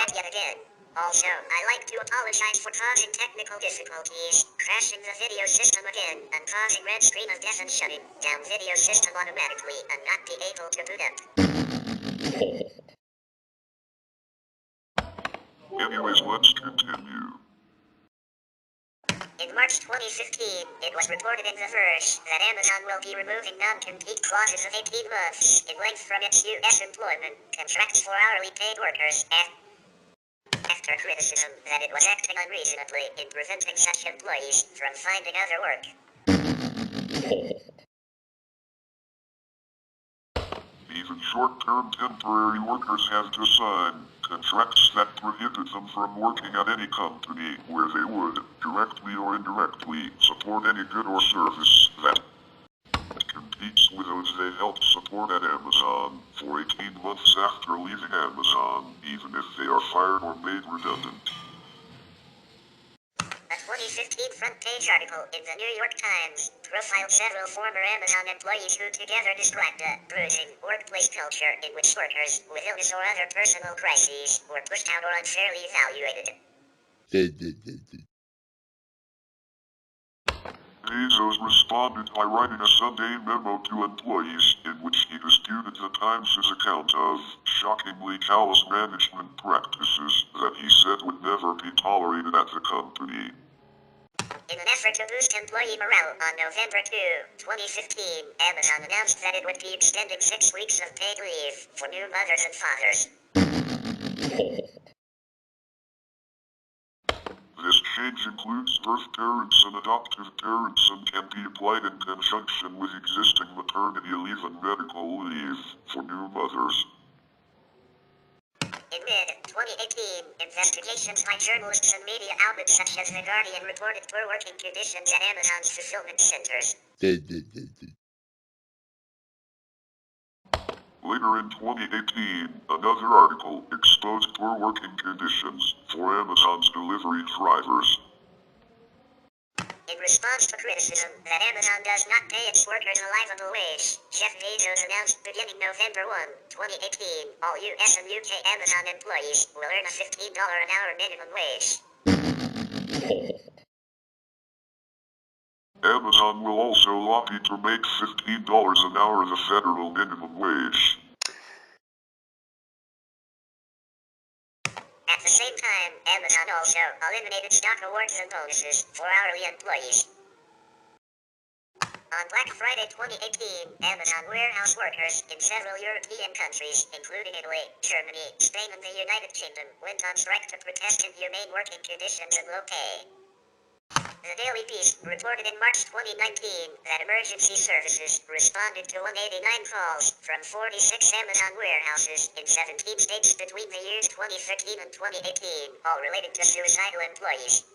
head yet again. Also, I like to apologize for causing technical difficulties, crashing the video system again, and causing red screen of death and shutting down video system automatically and not be able to boot up. Anyways, let's continue. In March 2015, it was reported in The Verge that Amazon will be removing non-compete clauses of 18 months in length from its U.S. employment contracts for hourly paid workers after criticism that it was acting unreasonably in preventing such employees from finding other work. Even short-term temporary workers have to sign contracts that prohibit them from working at any company where they would, directly or indirectly, support any good or service that competes with those they helped support at Amazon for 18 months after leaving Amazon, even if they are fired or made redundant. A 2015 front page article in the New York Times profiled several former Amazon employees who together described a bruising workplace culture in which workers with illness or other personal crises were pushed out or unfairly evaluated. Bezos responded by writing a Sunday memo to employees in which he disputed the Times' account of shockingly callous management practices that he said would never be tolerated at the company. In an effort to boost employee morale, on November 2, 2015, Amazon announced that it would be extending 6 weeks of paid leave for new mothers and fathers. This change includes birth parents and adoptive parents and can be applied in conjunction with existing maternity leave and medical leave for new mothers. In mid-2018, investigations by journalists and media outlets such as The Guardian reported poor working conditions at Amazon's fulfillment centers. Later in 2018, another article exposed poor working conditions for Amazon's delivery drivers. In response to criticism that Amazon does not pay its workers a livable wage, Jeff Bezos announced beginning November 1, 2018, all US and UK Amazon employees will earn a $15 an hour minimum wage. Amazon will also lobby to make $15 an hour the federal minimum wage. At the same time, Amazon also eliminated stock awards and bonuses for hourly employees. On Black Friday 2018, Amazon warehouse workers in several European countries, including Italy, Germany, Spain, and the United Kingdom, went on strike to protest inhumane working conditions and low pay. The Daily Beast reported in March 2019 that emergency services responded to 189 calls from 46 Amazon warehouses in 17 states between the years 2013 and 2018, all related to suicidal employees.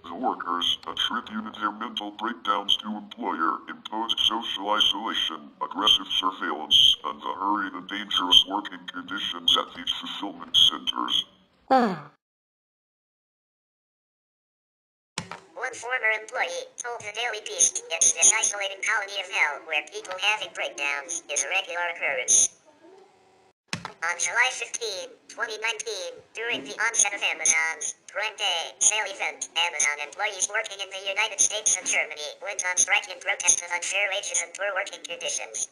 The workers attributed their mental breakdowns to employer-imposed social isolation, aggressive surveillance, and the hurried and dangerous working conditions at these fulfillment centers. One former employee told the Daily Beast it's this isolating colony of hell where people having breakdowns is a regular occurrence. On July 15, 2019, during the onset of Amazon's Prime Day sale event, Amazon employees working in the United States and Germany went on strike in protest of unfair wages and poor working conditions.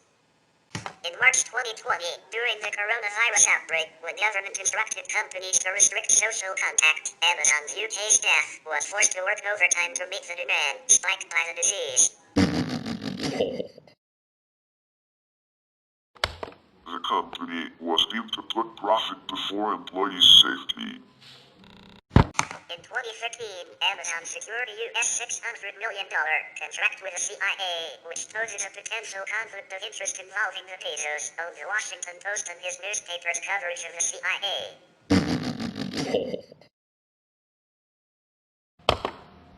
In March 2020, during the coronavirus outbreak, when government instructed companies to restrict social contact, Amazon's UK staff was forced to work overtime to meet the demand spiked by the disease. The company was deemed to put profit before employees' safety. In 2015, Amazon secured a US $600 million contract with the CIA, which poses a potential conflict of interest involving the Bezos owned the Washington Post and his newspaper's coverage of the CIA.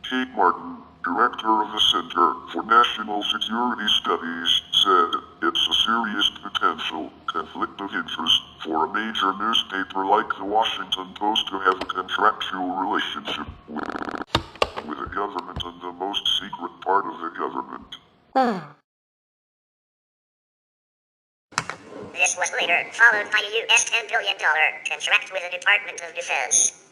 Kate Martin, director of the Center for National Security Studies, said it's a serious potential conflict of interest for a major newspaper like the Washington Post to have a contractual relationship with the government and the most secret part of the government. This This was later followed by a US $10 billion contract with the Department of Defense.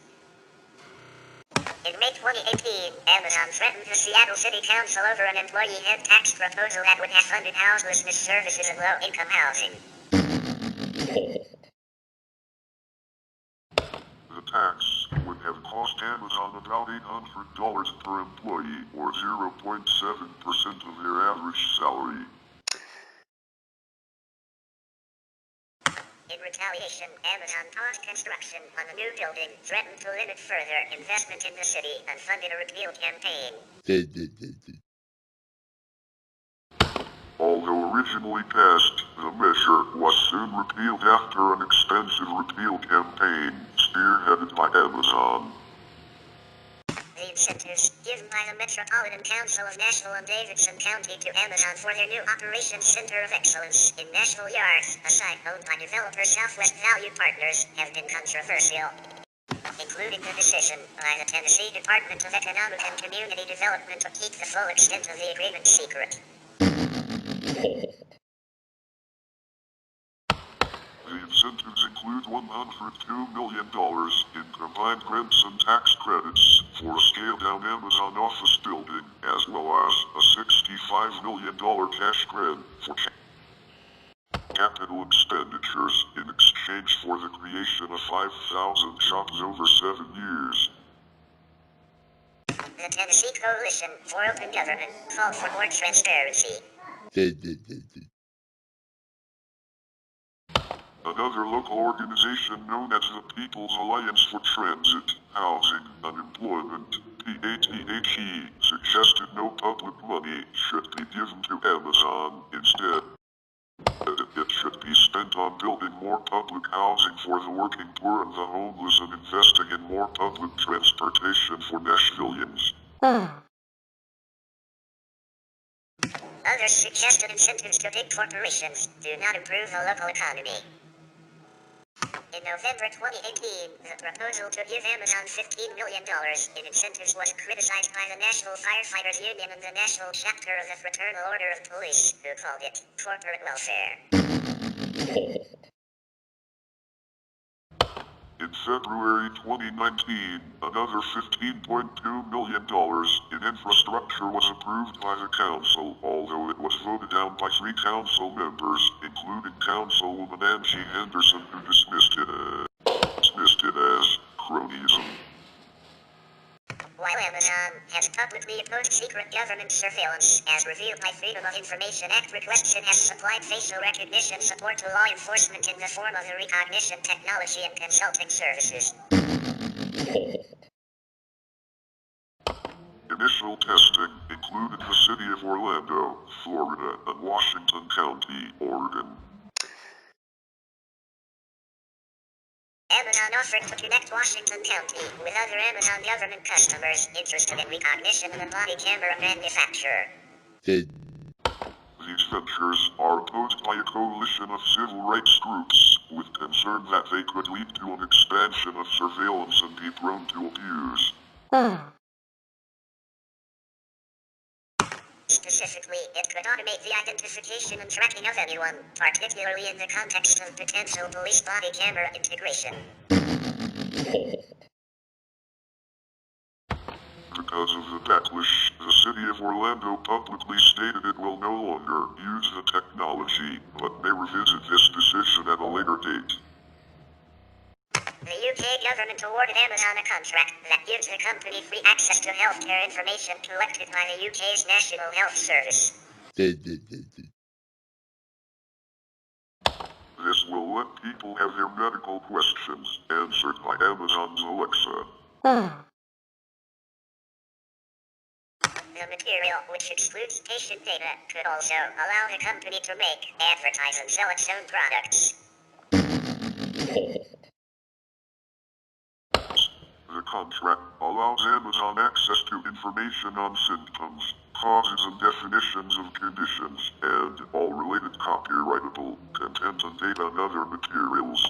In May 2018, Amazon threatened the Seattle City Council over an employee-head tax proposal that would have funded houselessness services and low-income housing. The tax would have cost Amazon about $800 per employee, or 0.7% of their average salary. In retaliation, Amazon paused construction on the new building, threatened to limit further investment in the city, and funded a repeal campaign. Although originally passed, the measure was soon repealed after an extensive repeal campaign spearheaded by Amazon. The incentives given by the Metropolitan Council of Nashville and Davidson County to Amazon for their new Operations Center of Excellence in Nashville Yards, a site owned by developer Southwest Value Partners, have been controversial, including the decision by the Tennessee Department of Economic and Community Development to keep the full extent of the agreement secret. The incentives include $102 million in combined grants and tax credits for a scaled-down Amazon office building, as well as a $65 million cash grant for capital expenditures in exchange for the creation of 5,000 jobs over 7 years. The Tennessee Coalition for Open Government called for more transparency. Another local organization known as the People's Alliance for Transit, Housing, and Employment, PATHE, suggested no public money should be given to Amazon. Instead, it should be spent on building more public housing for the working poor and the homeless and investing in more public transportation for Nashvillians. Others suggested incentives to big corporations do not improve the local economy. In November 2018, the proposal to give Amazon $15 million in incentives was criticized by the National Firefighters Union and the National Chapter of the Fraternal Order of Police, who called it corporate welfare. In February 2019, another $15.2 million in infrastructure was approved by the council, although it was voted down by 3 council members, including Councilwoman Angie Henderson, who dismissed it as cronyism. While Amazon has publicly opposed secret government surveillance, as revealed by Freedom of Information Act requests, it has supplied facial recognition support to law enforcement in the form of the recognition technology and consulting services. Initial testing included the city of Orlando, Florida, and Washington County, Oregon. Amazon offered to connect Washington County with other Amazon government customers interested in recognition and a body camera manufacturer. These ventures are opposed by a coalition of civil rights groups, with concern that they could lead to an expansion of surveillance and be prone to abuse. Specifically, it could automate the identification and tracking of anyone, particularly in the context of potential police body camera integration. Because of the backlash, the city of Orlando publicly stated it will no longer use the technology, but may revisit this decision at a later date. The UK government awarded Amazon a contract that gives the company free access to healthcare information collected by the UK's National Health Service. This will let people have their medical questions answered by Amazon's Alexa. The material, which excludes patient data, could also allow the company to make, advertise, and sell its own products. The contract allows Amazon access to information on symptoms, causes and definitions of conditions, and all related copyrightable content and data and other materials.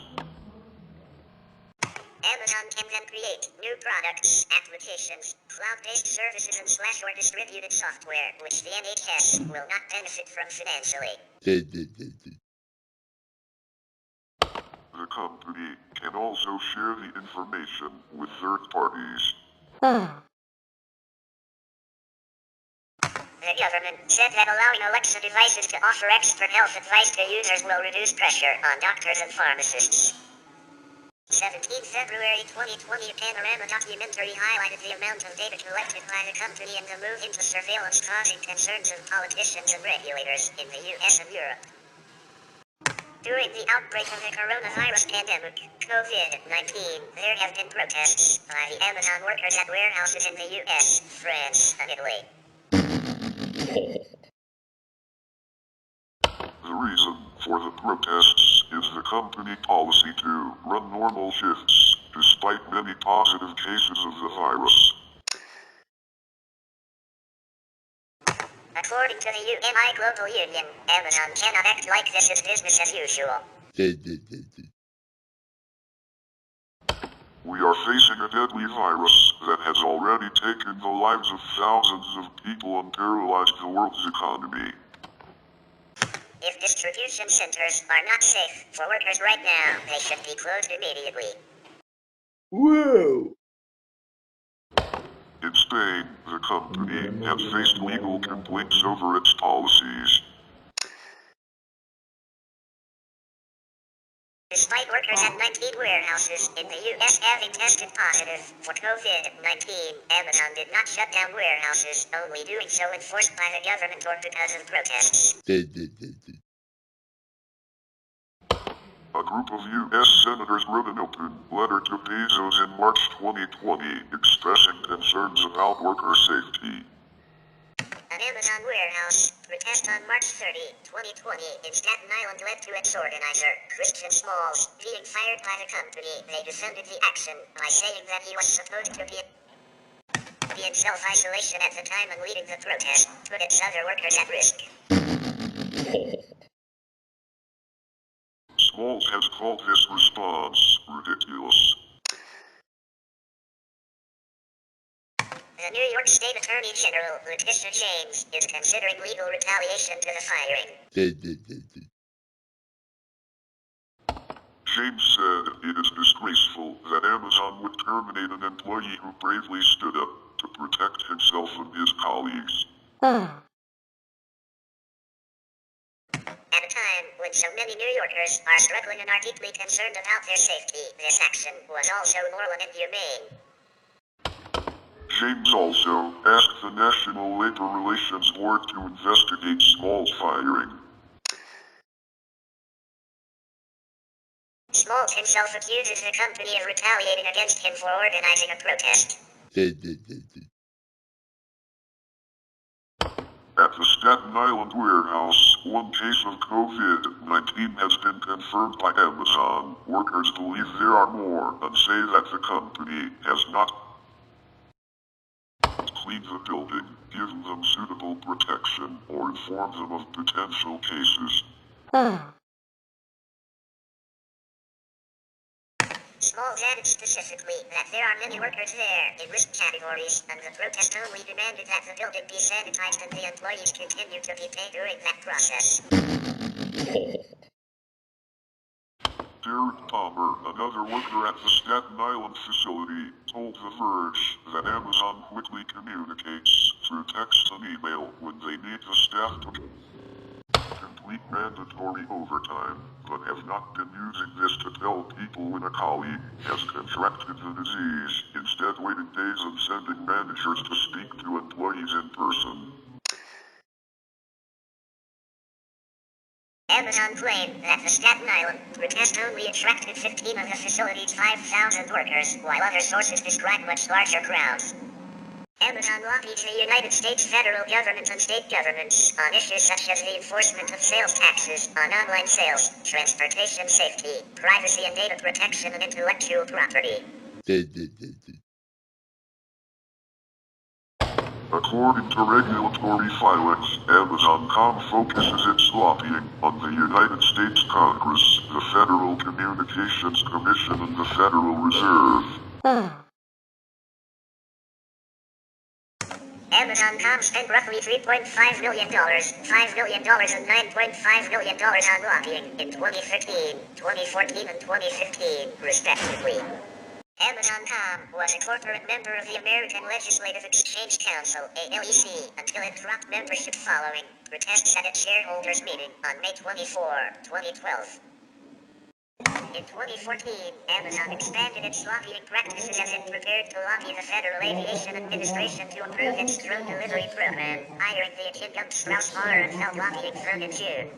Amazon can then create new products, applications, cloud-based services, and / or distributed software, which the NHS will not benefit from financially. company can also share the information with third parties. The government said that allowing Alexa devices to offer expert health advice to users will reduce pressure on doctors and pharmacists. 17 February 2020 Panorama documentary highlighted the amount of data collected by the company and the move into surveillance causing concerns of politicians and regulators in the US and Europe. During the outbreak of the coronavirus pandemic, COVID-19, there have been protests by the Amazon workers at warehouses in the US, France, and Italy. The reason for the protests is the company policy to run normal shifts, despite many positive cases of the virus. According to the UNI Global Union, Amazon cannot act like this is business as usual. We are facing a deadly virus that has already taken the lives of thousands of people and paralyzed the world's economy. If distribution centers are not safe for workers right now, they should be closed immediately. Whoa! In Spain, the company has faced legal complaints over its policies. Despite workers at 19 warehouses in the US having tested positive for COVID-19, Amazon did not shut down warehouses, only doing so enforced by the government or because of protests. A group of U.S. senators wrote an open letter to Bezos in March 2020 expressing concerns about worker safety. An Amazon warehouse protest on March 30, 2020 in Staten Island led to its organizer, Christian Smalls, being fired by the company. They defended the action by saying that he was supposed to be in self-isolation at the time and leading the protest put its other workers at risk. Smalls has called this response ridiculous. The New York State Attorney General, Letitia James, is considering legal retaliation to the firing. James said it is disgraceful that Amazon would terminate an employee who bravely stood up to protect himself and his colleagues. At a time when so many New Yorkers are struggling and are deeply concerned about their safety, this action was also moral and inhumane. James also asked the National Labor Relations Board to investigate Smalls' firing. Smalls himself accuses the company of retaliating against him for organizing a protest. At the Staten Island warehouse, one case of COVID-19 has been confirmed by Amazon. Workers believe there are more and say that the company has not cleaned the building, given them suitable protection, or informed them of potential cases. Smalls added specifically that there are many workers there in risk categories, and the protest only demanded that the building be sanitized and the employees continue to be paid during that process. Derek Palmer, another worker at the Staten Island facility, told The Verge that Amazon quickly communicates through text and email when they need the staff to complete mandatory overtime, but have not been using this to tell people when a colleague has contracted the disease, instead waiting days and sending managers to speak to employees in person. Amazon claimed that the Staten Island protest only attracted 15 of the facility's 5,000 workers, while other sources describe much larger crowds. Amazon lobbied the United States federal government and state governments on issues such as the enforcement of sales taxes on online sales, transportation safety, privacy and data protection, and intellectual property. According to regulatory filings, Amazon.com focuses its lobbying on the United States Congress, the Federal Communications Commission, and the Federal Reserve. Amazon.com spent roughly $3.5 million, $5 million and $9.5 million on lobbying in 2013, 2014 and 2015, respectively. Amazon.com was a corporate member of the American Legislative Exchange Council, ALEC, until it dropped membership following protests at its shareholders meeting on May 24, 2012. In 2014, Amazon expanded its lobbying practices as it prepared to lobby the Federal Aviation Administration to approve its drone delivery program, hiring the Young Strauss Maurer and held lobbying firm in June.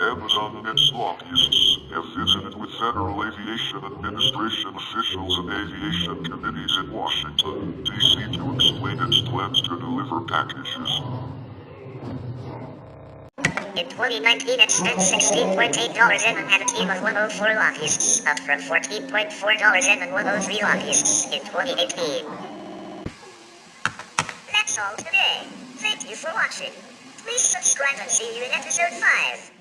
Amazon and its lobbyists have visited with Federal Aviation Administration officials and aviation committees in Washington, D.C. to explain its plans to deliver packages. In 2019, it spent $16.8 in and had a team of 104 lobbyists, up from $14.4 in and 103 lobbyists in 2018. That's all today. Thank you for watching. Please subscribe and see you in episode 5.